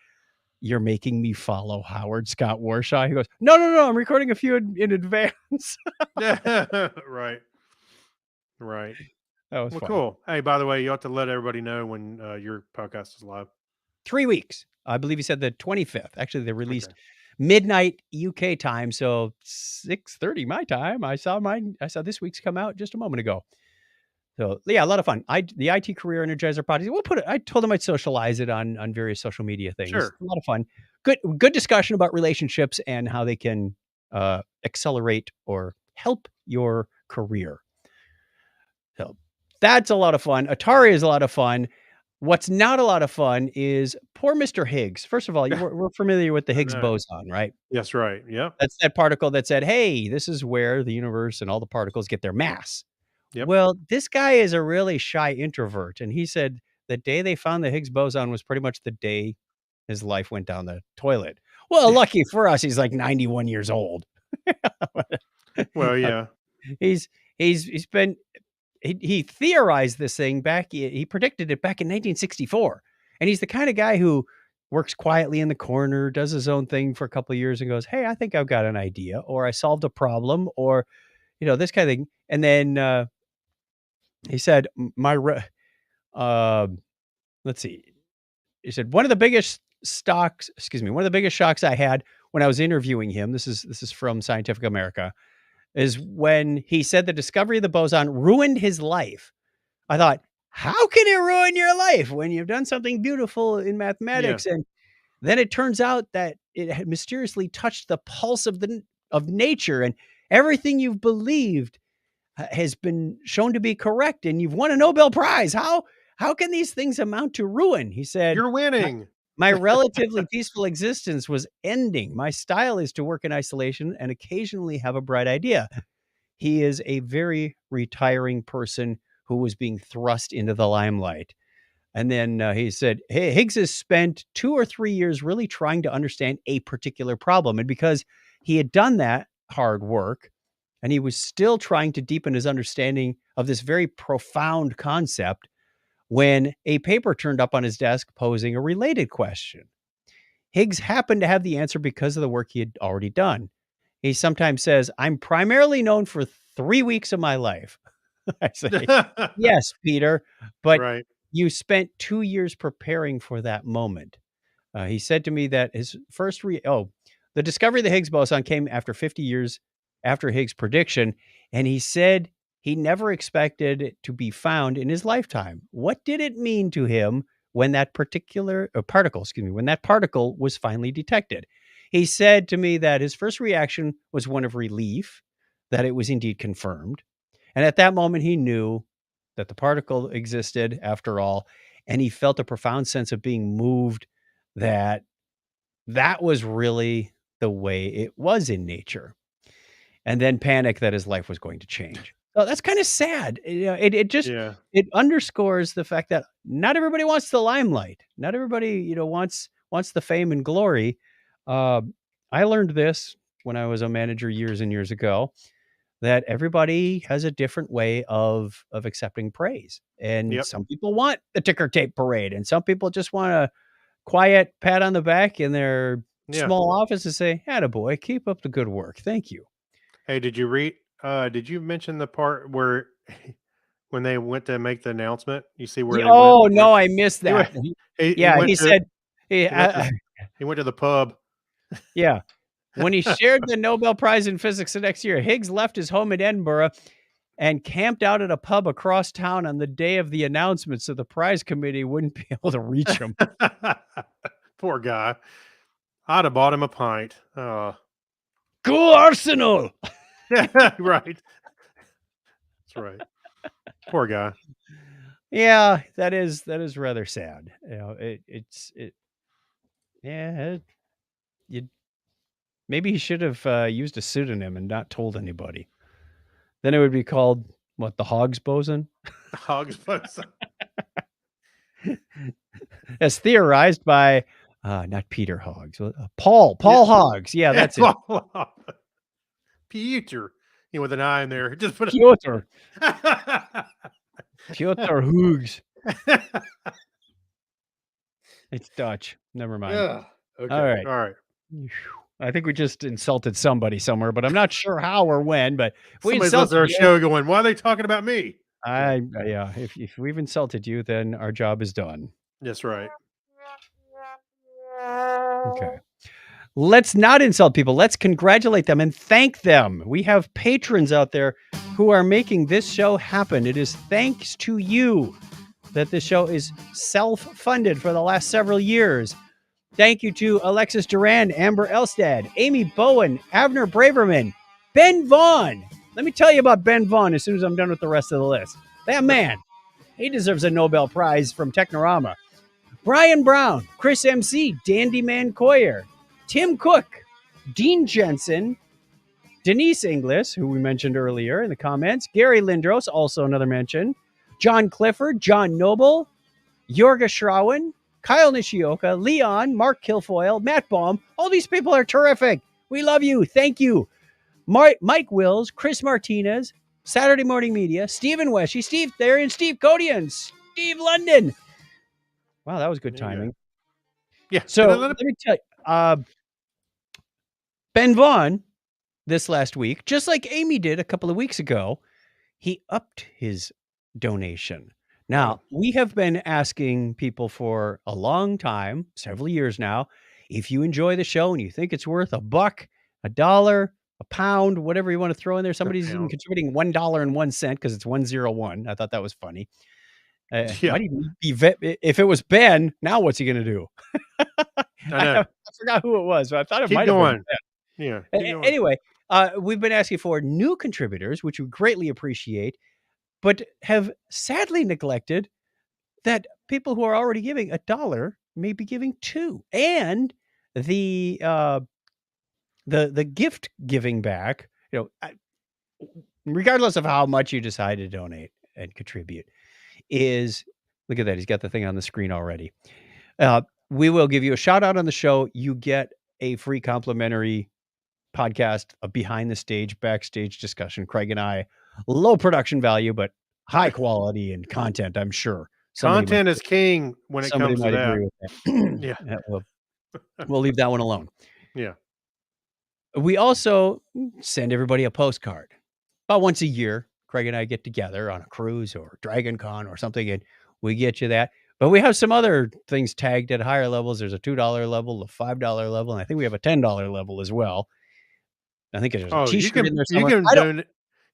"You're making me follow Howard Scott Warshaw." He goes, No, I'm recording a few in advance. Right. That was Well, fun. cool. Hey, by the way, you ought to let everybody know when your podcast is live. 3 weeks. I believe he said the 25th. Actually, they released midnight UK time, so 6:30 my time. I saw this week's come out just a moment ago. So yeah, a lot of fun. The IT Career Energizer podcast. We'll put it. I told them I'd socialize it on various social media things. Sure. A lot of fun. Good discussion about relationships and how they can accelerate or help your career. So that's a lot of fun. Atari is a lot of fun. What's not a lot of fun is poor Mr. Higgs. First of all, we're familiar with the Higgs boson, right? Yes, right. Yep. That's that particle that said, hey, this is where the universe and all the particles get their mass. Yep. Well, this guy is a really shy introvert. And he said the day they found the Higgs boson was pretty much the day his life went down the toilet. Well, lucky for us, he's like 91 years old. Well, yeah. He theorized this thing back. He predicted it back in 1964. And he's the kind of guy who works quietly in the corner, does his own thing for a couple of years and goes, hey, I think I've got an idea, or I solved a problem, or, this kind of thing. And then he said, let's see. He said, one of the biggest shocks I had when I was interviewing him, this is from Scientific America, is when he said the discovery of the boson ruined his life. I thought, how can it ruin your life when you've done something beautiful in mathematics? And then it turns out that it had mysteriously touched the pulse of nature, and everything you've believed has been shown to be correct, and you've won a Nobel Prize. How can these things amount to ruin? He said, you're winning. My relatively peaceful existence was ending. My style is to work in isolation and occasionally have a bright idea. He is a very retiring person who was being thrust into the limelight. And then he said, hey, Higgs has spent 2 or 3 years really trying to understand a particular problem. And because he had done that hard work, and he was still trying to deepen his understanding of this very profound concept, when a paper turned up on his desk posing a related question. Higgs happened to have the answer because of the work he had already done. He sometimes says, I'm primarily known for 3 weeks of my life. I say, yes, Peter, but you spent 2 years preparing for that moment. He said to me that his first the discovery of the Higgs boson came after 50 years after Higgs' prediction, and he said he never expected it to be found in his lifetime. What did it mean to him when that particle was finally detected? He said to me that his first reaction was one of relief that it was indeed confirmed. And at that moment, he knew that the particle existed after all, and he felt a profound sense of being moved that was really the way it was in nature. And then panic that his life was going to change. So that's kind of sad. It underscores the fact that not everybody wants the limelight. Not everybody, wants the fame and glory. I learned this when I was a manager years and years ago, that everybody has a different way of accepting praise. And some people want the ticker tape parade, and some people just want a quiet pat on the back in their small office and say, attaboy, keep up the good work. Thank you. Hey, did you mention the part where when they went to make the announcement, you see where they went? No, I missed that. He said he went to the pub. Yeah. When he shared the Nobel Prize in Physics the next year, Higgs left his home in Edinburgh and camped out at a pub across town on the day of the announcement so the prize committee wouldn't be able to reach him. Poor guy. I'd have bought him a pint. Go Arsenal! Right. That's right. Poor guy. Yeah, that is rather sad. You know, you maybe he should have used a pseudonym and not told anybody. Then it would be called what, the Hoggs boson? The Hoggs boson. As theorized by not Peter Hoggs, Paul Hoggs. Yeah, that's it. Peter, with an I in there. Just put Piotr Hughes. It's Dutch. Never mind. Yeah. Okay. All right. I think we just insulted somebody somewhere, but I'm not sure how or when. But if we Somebody's listening to our show going, "Why are they talking about me?" Yeah. If we've insulted you, then our job is done. That's right. Okay. Let's not insult people. Let's congratulate them and thank them. We have patrons out there who are making this show happen. It is thanks to you that this show is self-funded for the last several years. Thank you to Alexis Duran, Amber Elstad, Amy Bowen, Avner Braverman, Ben Vaughn. Let me tell you about Ben Vaughn as soon as I'm done with the rest of the list. That man, he deserves a Nobel Prize from Technorama. Brian Brown, Chris MC, Dandy Man Coyer, Tim Cook, Dean Jensen, Denise Inglis, who we mentioned earlier in the comments, Gary Lindros, also another mention, John Clifford, John Noble, Jorga Schrauen, Kyle Nishioka, Leon, Mark Kilfoyle, Matt Baum. All these people are terrific. We love you. Thank you. Mike Wills, Chris Martinez, Saturday Morning Media, Stephen Weshy, Steve Therian, Steve Codian, Steve London. Wow, that was good timing. Yeah. So let me tell you, Ben Vaughn, this last week, just like Amy did a couple of weeks ago, he upped his donation. Now, we have been asking people for a long time, several years now, if you enjoy the show and you think it's worth $1, $1, a pound, whatever you want to throw in there. Somebody's even contributing $1.01 because it's 101. I thought that was funny. Might even be if it was Ben, now what's he going to do? I forgot who it was, but I thought it might have been Ben. Yeah. Anyway, we've been asking for new contributors, which we greatly appreciate, but have sadly neglected that people who are already giving $1 may be giving $2, and the gift giving back. Regardless of how much you decide to donate and contribute, is look at that. He's got the thing on the screen already. We will give you a shout out on the show. You get a free complimentary podcast, a behind the stage, backstage discussion. Craig and I, low production value, but high quality and content, I'm sure. Content is king when it comes to that. Yeah. We'll leave that one alone. Yeah. We also send everybody a postcard. About once a year, Craig and I get together on a cruise or Dragon Con or something, and we get you that. But we have some other things tagged at higher levels. There's a $2 level, a $5 level, and I think we have a $10 level as well. I think there's a t-shirt in there somewhere.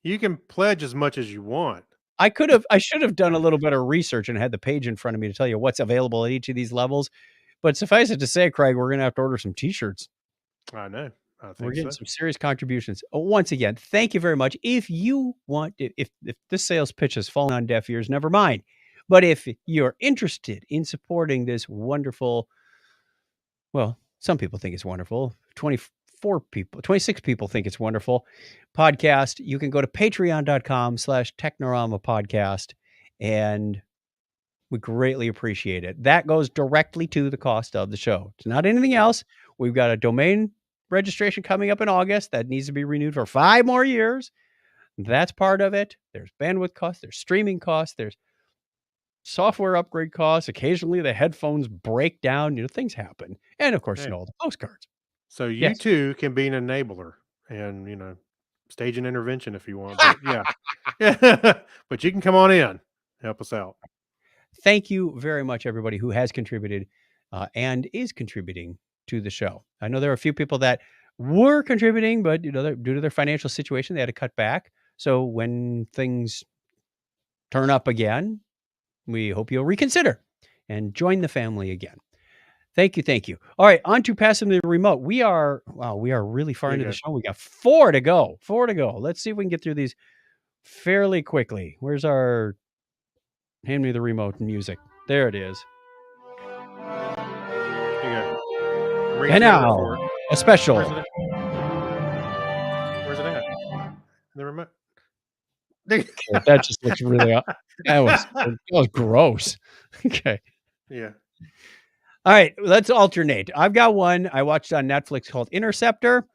You can pledge as much as you want. I should have done a little better research and had the page in front of me to tell you what's available at each of these levels. But suffice it to say, Craig, we're going to have to order some t-shirts. I know. We're getting some serious contributions. Once again, thank you very much. If you want, if this sales pitch has fallen on deaf ears, never mind. But if you're interested in supporting this wonderful, well, some people think it's wonderful, 26 people think it's wonderful podcast, you can go to patreon.com/Technorama podcast, and we greatly appreciate it. That goes directly to the cost of the show. It's not anything else. We've got a domain registration coming up in August that needs to be renewed for 5 more years. That's part of it. There's bandwidth costs, there's streaming costs, there's software upgrade costs. Occasionally the headphones break down, things happen. And of course, all the postcards. So you too can be an enabler and, stage an intervention if you want. But yeah. But you can come on in, help us out. Thank you very much, everybody who has contributed and is contributing to the show. I know there are a few people that were contributing, but due to their financial situation, they had to cut back. So when things turn up again, we hope you'll reconsider and join the family again. Thank you. All right, on to Passing the Remote. We are really far into the show. We got 4 to go. Let's see if we can get through these fairly quickly. Where's our Hand me the remote music. There it is. Here you go. And now, a special. Where's it at? The remote. That just looks really. That was gross. Okay. Yeah. All right, let's alternate. I've got one I watched on Netflix called Interceptor.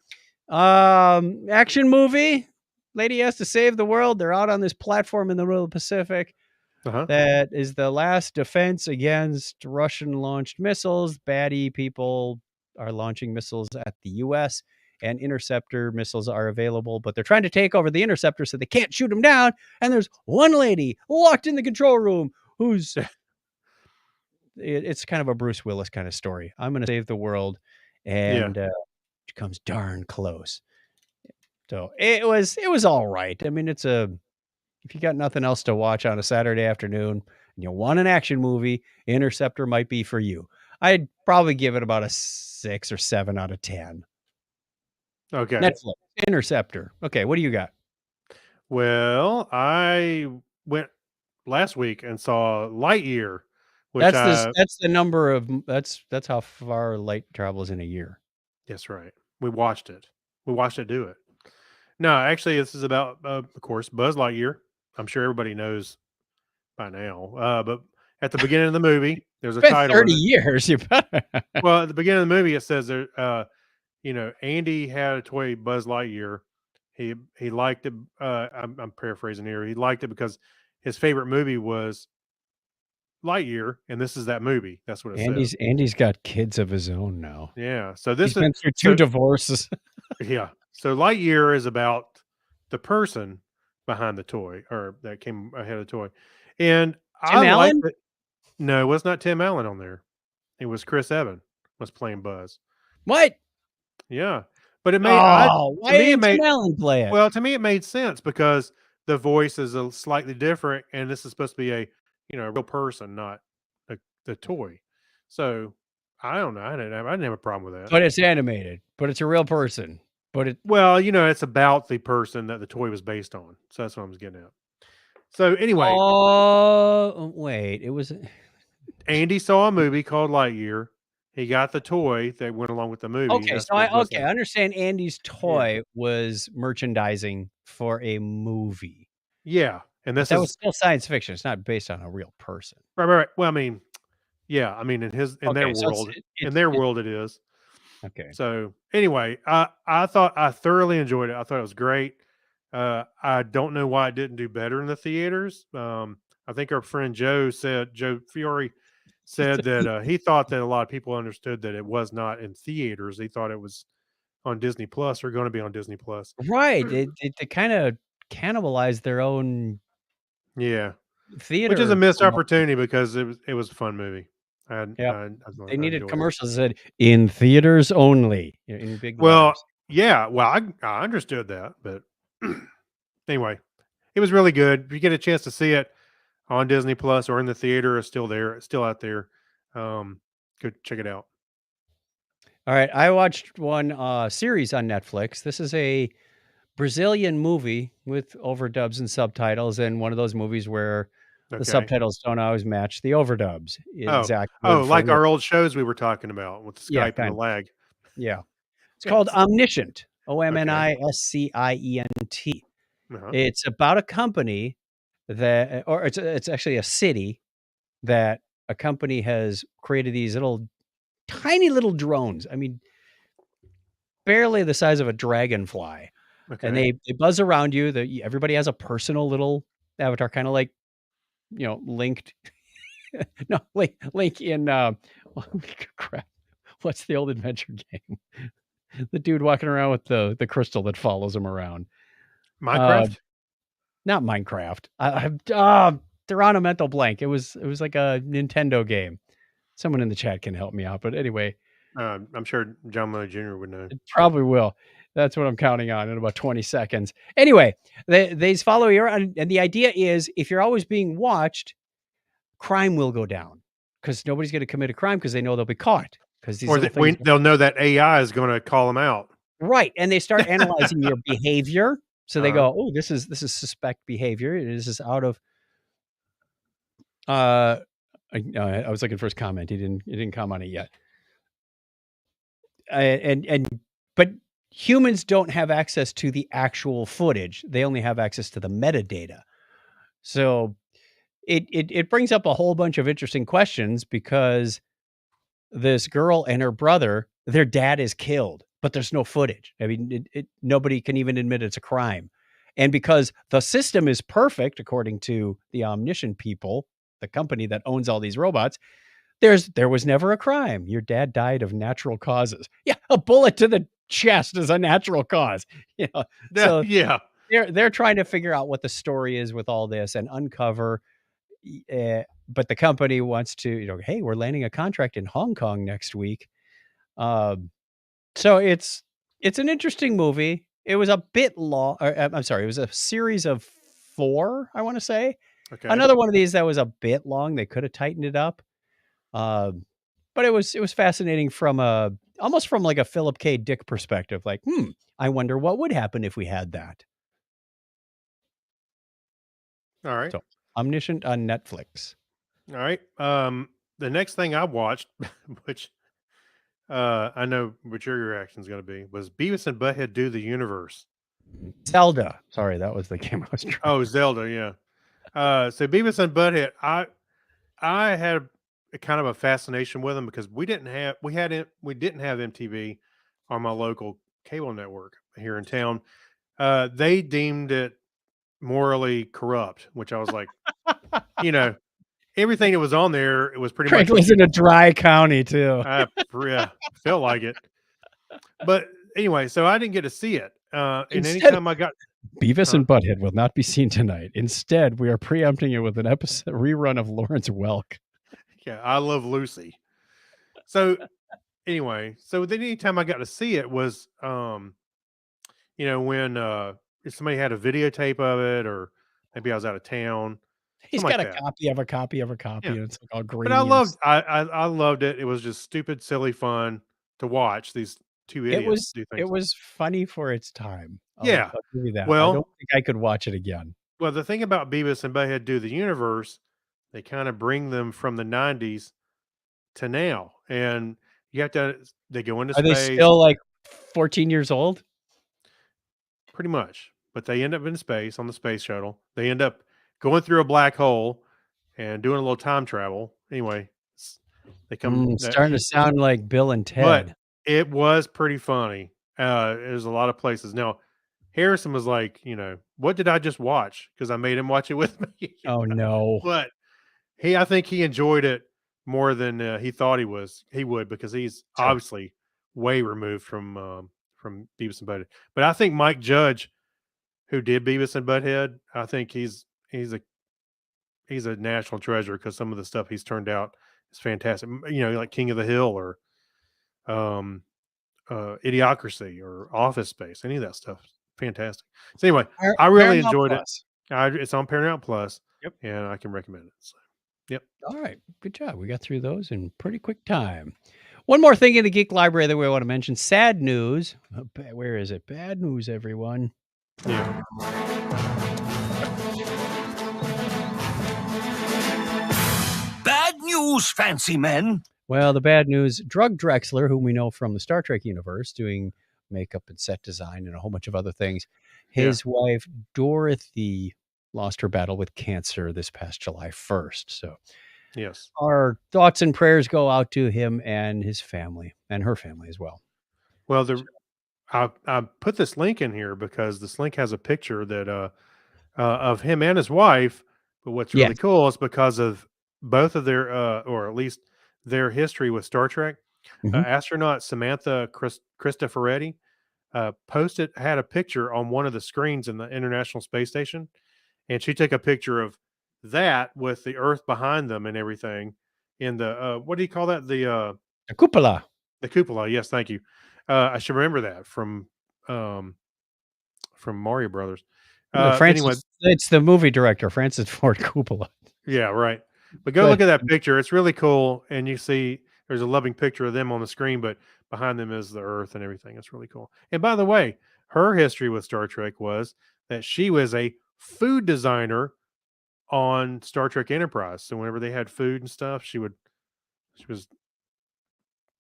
Action movie. Lady has to save the world. They're out on this platform in the middle of the Pacific. That is the last defense against Russian-launched missiles. Baddie people are launching missiles at the U.S., and Interceptor missiles are available, but they're trying to take over the Interceptor so they can't shoot them down. And there's one lady locked in the control room who's... It's kind of a Bruce Willis kind of story. I'm going to save the world, and she comes darn close. So it was all right. I mean, if you got nothing else to watch on a Saturday afternoon and you want an action movie, Interceptor might be for you. I'd probably give it about a 6 or 7 out of 10. Okay. Netflix, Interceptor. Okay, what do you got? Well, I went last week and saw Lightyear. Which that's the number of that's how far light travels in a year. That's right. We watched it. We watched it do it. No, actually, this is about, of course, Buzz Lightyear. I'm sure everybody knows by now. But at the beginning of the movie, there's a title. 30 years. You better. Well, at the beginning of the movie, it says there, Andy had a toy Buzz Lightyear. He liked it. I'm paraphrasing here. He liked it because his favorite movie was Lightyear, and this is that movie. That's what it says. Andy's got kids of his own now. Yeah. So this He's been through 2 divorces. Yeah. So Lightyear is about the person behind the toy, or that came ahead of the toy. And Tim Allen? No, it was not Tim Allen on there. It was Chris Evans was playing Buzz. What? Yeah. But it made why didn't Tim Allen play it? Well, to me it made sense because the voice is a slightly different, and this is supposed to be a real person, not the toy. So I don't know. I didn't have a problem with that. But it's animated. But it's a real person. Well, it's about the person that the toy was based on. So that's what I was getting at. So anyway. Oh, wait. It was... Andy saw a movie called Lightyear. He got the toy that went along with the movie. Okay, so I understand Andy's toy was merchandising for a movie. Yeah. And that was still science fiction. It's not based on a real person. Right. Well, I mean, yeah. I mean, in their world, it is. Okay. So anyway, I thought I thoroughly enjoyed it. I thought it was great. I don't know why it didn't do better in the theaters. I think our friend Joe Fiore said that he thought that a lot of people understood that it was not in theaters. He thought it was on Disney Plus or going to be on Disney Plus. Right. They kind of cannibalized their own theater, which is a missed opportunity because it was a fun movie. They needed commercials that said in theaters only. In big letters. Yeah. Well, I understood that, but anyway, it was really good. If you get a chance to see it on Disney Plus or in the theater, it's still there. It's still out there. Go check it out. All right. I watched one series on Netflix. This is a Brazilian movie with overdubs and subtitles, and one of those movies where the subtitles don't always match the overdubs. Exactly. Like our old shows we were talking about with Skype and the lag. Yeah. It's called Omniscient. OMNISCIENT. It's about a company it's actually a city that a company has created these tiny little drones. I mean, barely the size of a dragonfly. Okay. And they buzz around you. Everybody has a personal little avatar, kind of like, linked. No, Link in crap. What's the old adventure game? The dude walking around with the crystal that follows him around. Minecraft? Not Minecraft. They're on a mental blank. It was like a Nintendo game. Someone in the chat can help me out. But anyway, I'm sure John Moe Jr. would know. It probably will. That's what I'm counting on in about 20 seconds. Anyway, they follow you around, and the idea is if you're always being watched, crime will go down because nobody's going to commit a crime because they know they'll be caught. They'll know that AI is going to call them out. Right, and they start analyzing your behavior. So they go, "Oh, this is suspect behavior. This is out of I was looking for his comment. He didn't comment on it yet. But humans don't have access to the actual footage. They only have access to the metadata. So it brings up a whole bunch of interesting questions because this girl and her brother, their dad is killed, but there's no footage. I mean, nobody can even admit it's a crime. And because the system is perfect, according to the Omniscient people, the company that owns all these robots, there was never a crime. Your dad died of natural causes. Yeah, a bullet to the chest is a natural cause. You know, so Yeah. they're trying to figure out what the story is with all this and uncover. But the company wants to, hey, we're landing a contract in Hong Kong next week. So it's an interesting movie. It was a bit long. I'm sorry, it was a series of 4, I want to say. Okay. Another one of these that was a bit long. They could have tightened it up. But it was fascinating from almost from like a Philip K. Dick perspective. Like, I wonder what would happen if we had that. All right. So Omniscient on Netflix. All right. The next thing I watched, which I know what your reaction is going to be, was Beavis and Butthead Do the Universe. Zelda. Sorry, that was the game I was trying. Oh, Zelda, yeah. So Beavis and Butthead, I had a kind of a fascination with them because we didn't have MTV on my local cable network here in town. They deemed it morally corrupt, which I was like, everything that was on there, it was pretty much. Craig lives in a dry county too. Yeah, felt like it. But anyway, so I didn't get to see it. And Instead- anytime I got Beavis and Butthead will not be seen tonight. Instead, we are preempting it with an episode rerun of Lawrence Welk. Yeah, I Love Lucy. So anyway, so then anytime I got to see it was when if somebody had a videotape of it, or maybe I was out of town. He's something got like a that. copy of a copy of a copy, Yeah. and it's like all green. But I loved it. It was just stupid, silly fun to watch these two idiots do things. It was funny for its time. I'll give you that. Well, I don't think I could watch it again. Well, the thing about Beavis and Butthead Do the Universe, they kind of bring them from the 90s to now. And you have to, they go into space. Are they still like 14 years old? Pretty much. But they end up in space on the space shuttle. They end up going through a black hole and doing a little time travel. Anyway, they come. Starting to sound like Bill and Ted. But it was pretty funny. There's a lot of places. Now, Harrison was like, what did I just watch? Because I made him watch it with me. Oh, no. But I think he enjoyed it more than he thought he would, because he's obviously way removed from Beavis and Butthead. But I think Mike Judge, who did Beavis and Butthead, I think he's a national treasure, because some of the stuff he's turned out is fantastic. Like King of the Hill, or Idiocracy, or Office Space. Any of that stuff, fantastic. So anyway, I really enjoyed it. It's on Paramount Plus. Yep, and I can recommend it. So, yep. All right, good job. We got through those in pretty quick time. One more thing in the Geek Library that we want to mention: sad news. Where is it? Bad news, everyone. Yeah. Bad news, fancy men. Well, the bad news: Drug Drexler, whom we know from the Star Trek universe, doing makeup and set design and a whole bunch of other things. His wife, Dorothy, lost her battle with cancer this past July 1st. So, yes, our thoughts and prayers go out to him and his family, and her family as well. Well, I put this link in here because this link has a picture that of him and his wife. But what's really cool is because of both of their, or at least their history with Star Trek. Astronaut Samantha Cristoforetti had a picture on one of the screens in the International Space Station, and she took a picture of that with the Earth behind them and everything in the what do you call that? The cupola. The cupola. Yes, thank you. I should remember that from Mario Brothers. Anyway, it's the movie director, Francis Ford Coppola. Yeah, right. But go look at that picture. It's really cool, and you see there's a loving picture of them on the screen, but behind them is the Earth and everything. It's really cool. And by the way, her history with Star Trek was that she was a food designer on Star Trek Enterprise. So whenever they had food and stuff, she was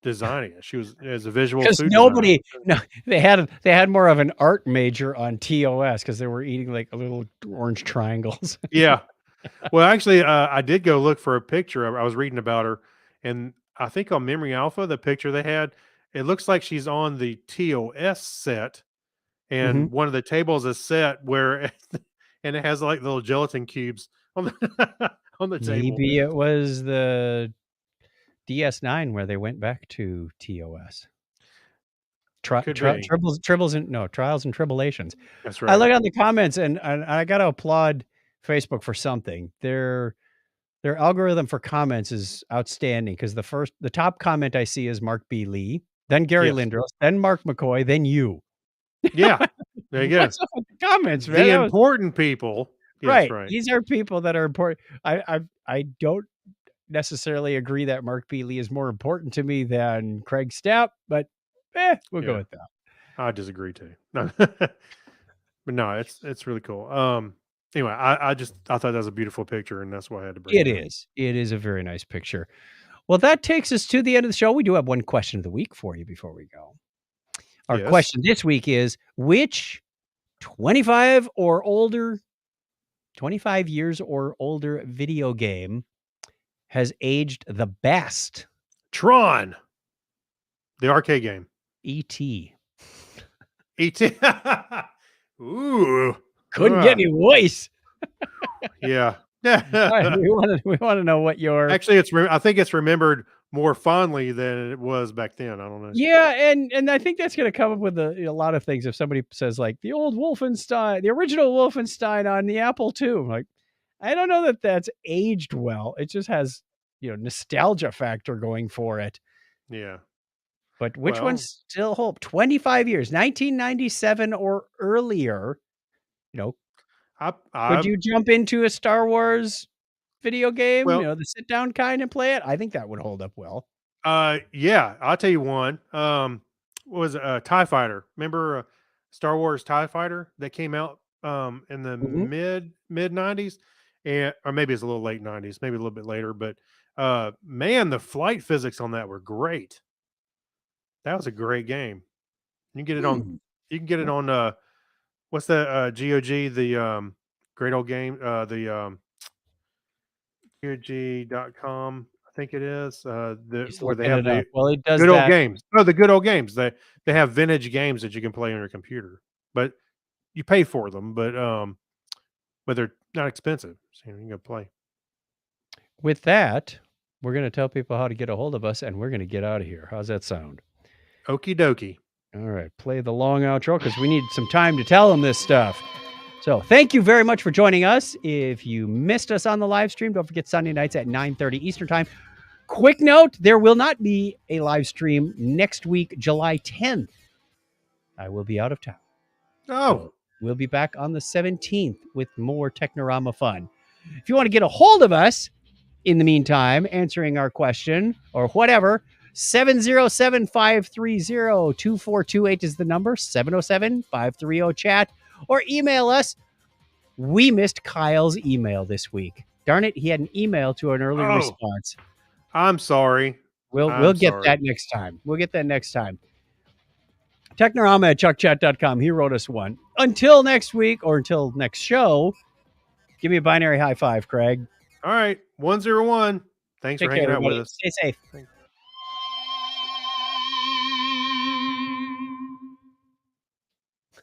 designing it. She was as a visual Because food nobody, designer. no, they had more of an art major on TOS because they were eating like little orange triangles. Yeah. Well, actually, I did go look for a picture. I was reading about her, and I think on Memory Alpha, the picture they had, it looks like she's on the TOS set, Mhm. and one of the tables is set where, and it has like little gelatin cubes on the on the table. Maybe it was the DS9 where they went back to TOS. Could be. Trials and Tribulations. That's I right. look on the comments and I got to applaud Facebook for something. Their algorithm for comments is outstanding because the top comment I see is Mark B. Lee, then Gary Yes. Lindros, then Mark McCoy, then you. Yeah. There you go. What's up with the comments, man? The That was- important people. Yes, right. right. These are people that are important. I don't necessarily agree that Mark B. Lee is more important to me than Craig Stapp, but we'll go Yeah. with that. I disagree too. No. But no, it's really cool. Anyway, I thought that was a beautiful picture, and that's why I had to bring It it up. is. It is a very nice picture. Well, that takes us to the end of the show. We do have one question of the week for you before we go. Our Yes. question this week is, which 25 years or older video game has aged the best? Tron, the arcade game. E.T. E.T. Ooh, Couldn't get any voice. Yeah. All right, we want to know what your Actually, I think it's remembered more fondly than it was back then. I don't know. Yeah, and I think that's going to come up with a lot of things. If somebody says like the old Wolfenstein, the original Wolfenstein on the Apple II, like I don't know that that's aged well. It just has nostalgia factor going for it. Yeah. But which Well- ones still hold? 25 years, 1997 or earlier. Would you jump into a Star Wars video game? Well- The sit down kind and play it? I think that would hold up well. Yeah, I'll tell you one. What was it? TIE Fighter. Remember Star Wars TIE Fighter that came out in the Mhm. mid 90s, or maybe it's a little late 90s, maybe a little bit later, but man, the flight physics on that were great. That was a great game. You can get it on what's that GOG, the great old game, the GOG.com, I think it is. He's Where they looking have it the up. Well, it does good old that. games. Oh, the good old games. They have vintage games that you can play on your computer, but you pay for them. But they're not expensive, so you can go play. With that, we're going to tell people how to get a hold of us, and we're going to get out of here. How's that sound? Okie dokie. All right, play the long outro because we need some time to tell them this stuff. So thank you very much for joining us. If you missed us on the live stream, don't forget Sunday nights at 9:30 Eastern Time. Quick note, there will not be a live stream next week, July 10th. I will be out of town. Oh, So we'll be back on the 17th with more Technorama fun. If you want to get a hold of us, in the meantime, answering our question or whatever, 707-530-2428 is the number, 707-530-chat, or email us. We missed Kyle's email this week. Darn it, he had an email to an earlier response. I'm sorry. We'll get that next time. We'll get that next time. Technorama at chuckchat.com. He wrote us one. Until next week or until next show, give me a binary high five, Craig. All right, 101. Thanks for hanging out with us. Stay safe.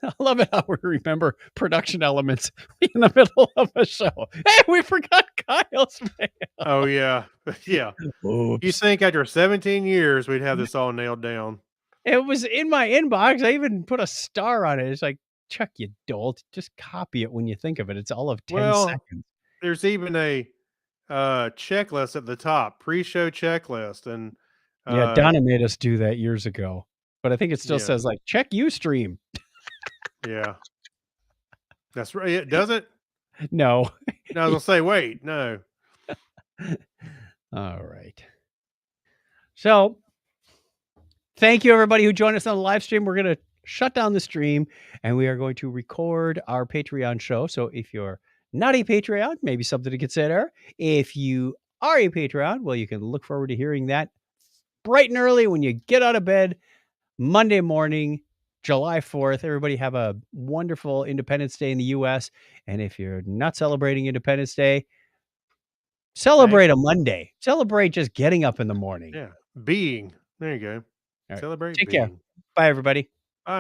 I love it how we remember production elements in the middle of a show. Hey, we forgot Kyle's mail. Oh, yeah. Yeah. Oops. You think after 17 years we'd have this all nailed down? It was in my inbox. I even put a star on it. It's like, Chuck, you dolt. Just copy it when you think of it. It's all of 10 seconds. There's even a checklist at the top, pre-show checklist. And yeah, Donna made us do that years ago. But I think it still says like, check Ustream. Yeah. That's right. It does it? No. No, I was going to say, wait, no. All right. So thank you, everybody who joined us on the live stream. We're going to shut down the stream and we are going to record our Patreon show. So if you're not a Patreon, maybe something to consider. If you are a Patreon, well, you can look forward to hearing that bright and early when you get out of bed Monday morning, July 4th. Everybody have a wonderful Independence Day in the U.S. And if you're not celebrating Independence Day, celebrate a Monday. Celebrate just getting up in the morning. Yeah. Being. There you go. All right. Celebrate Take being. care. Bye, everybody.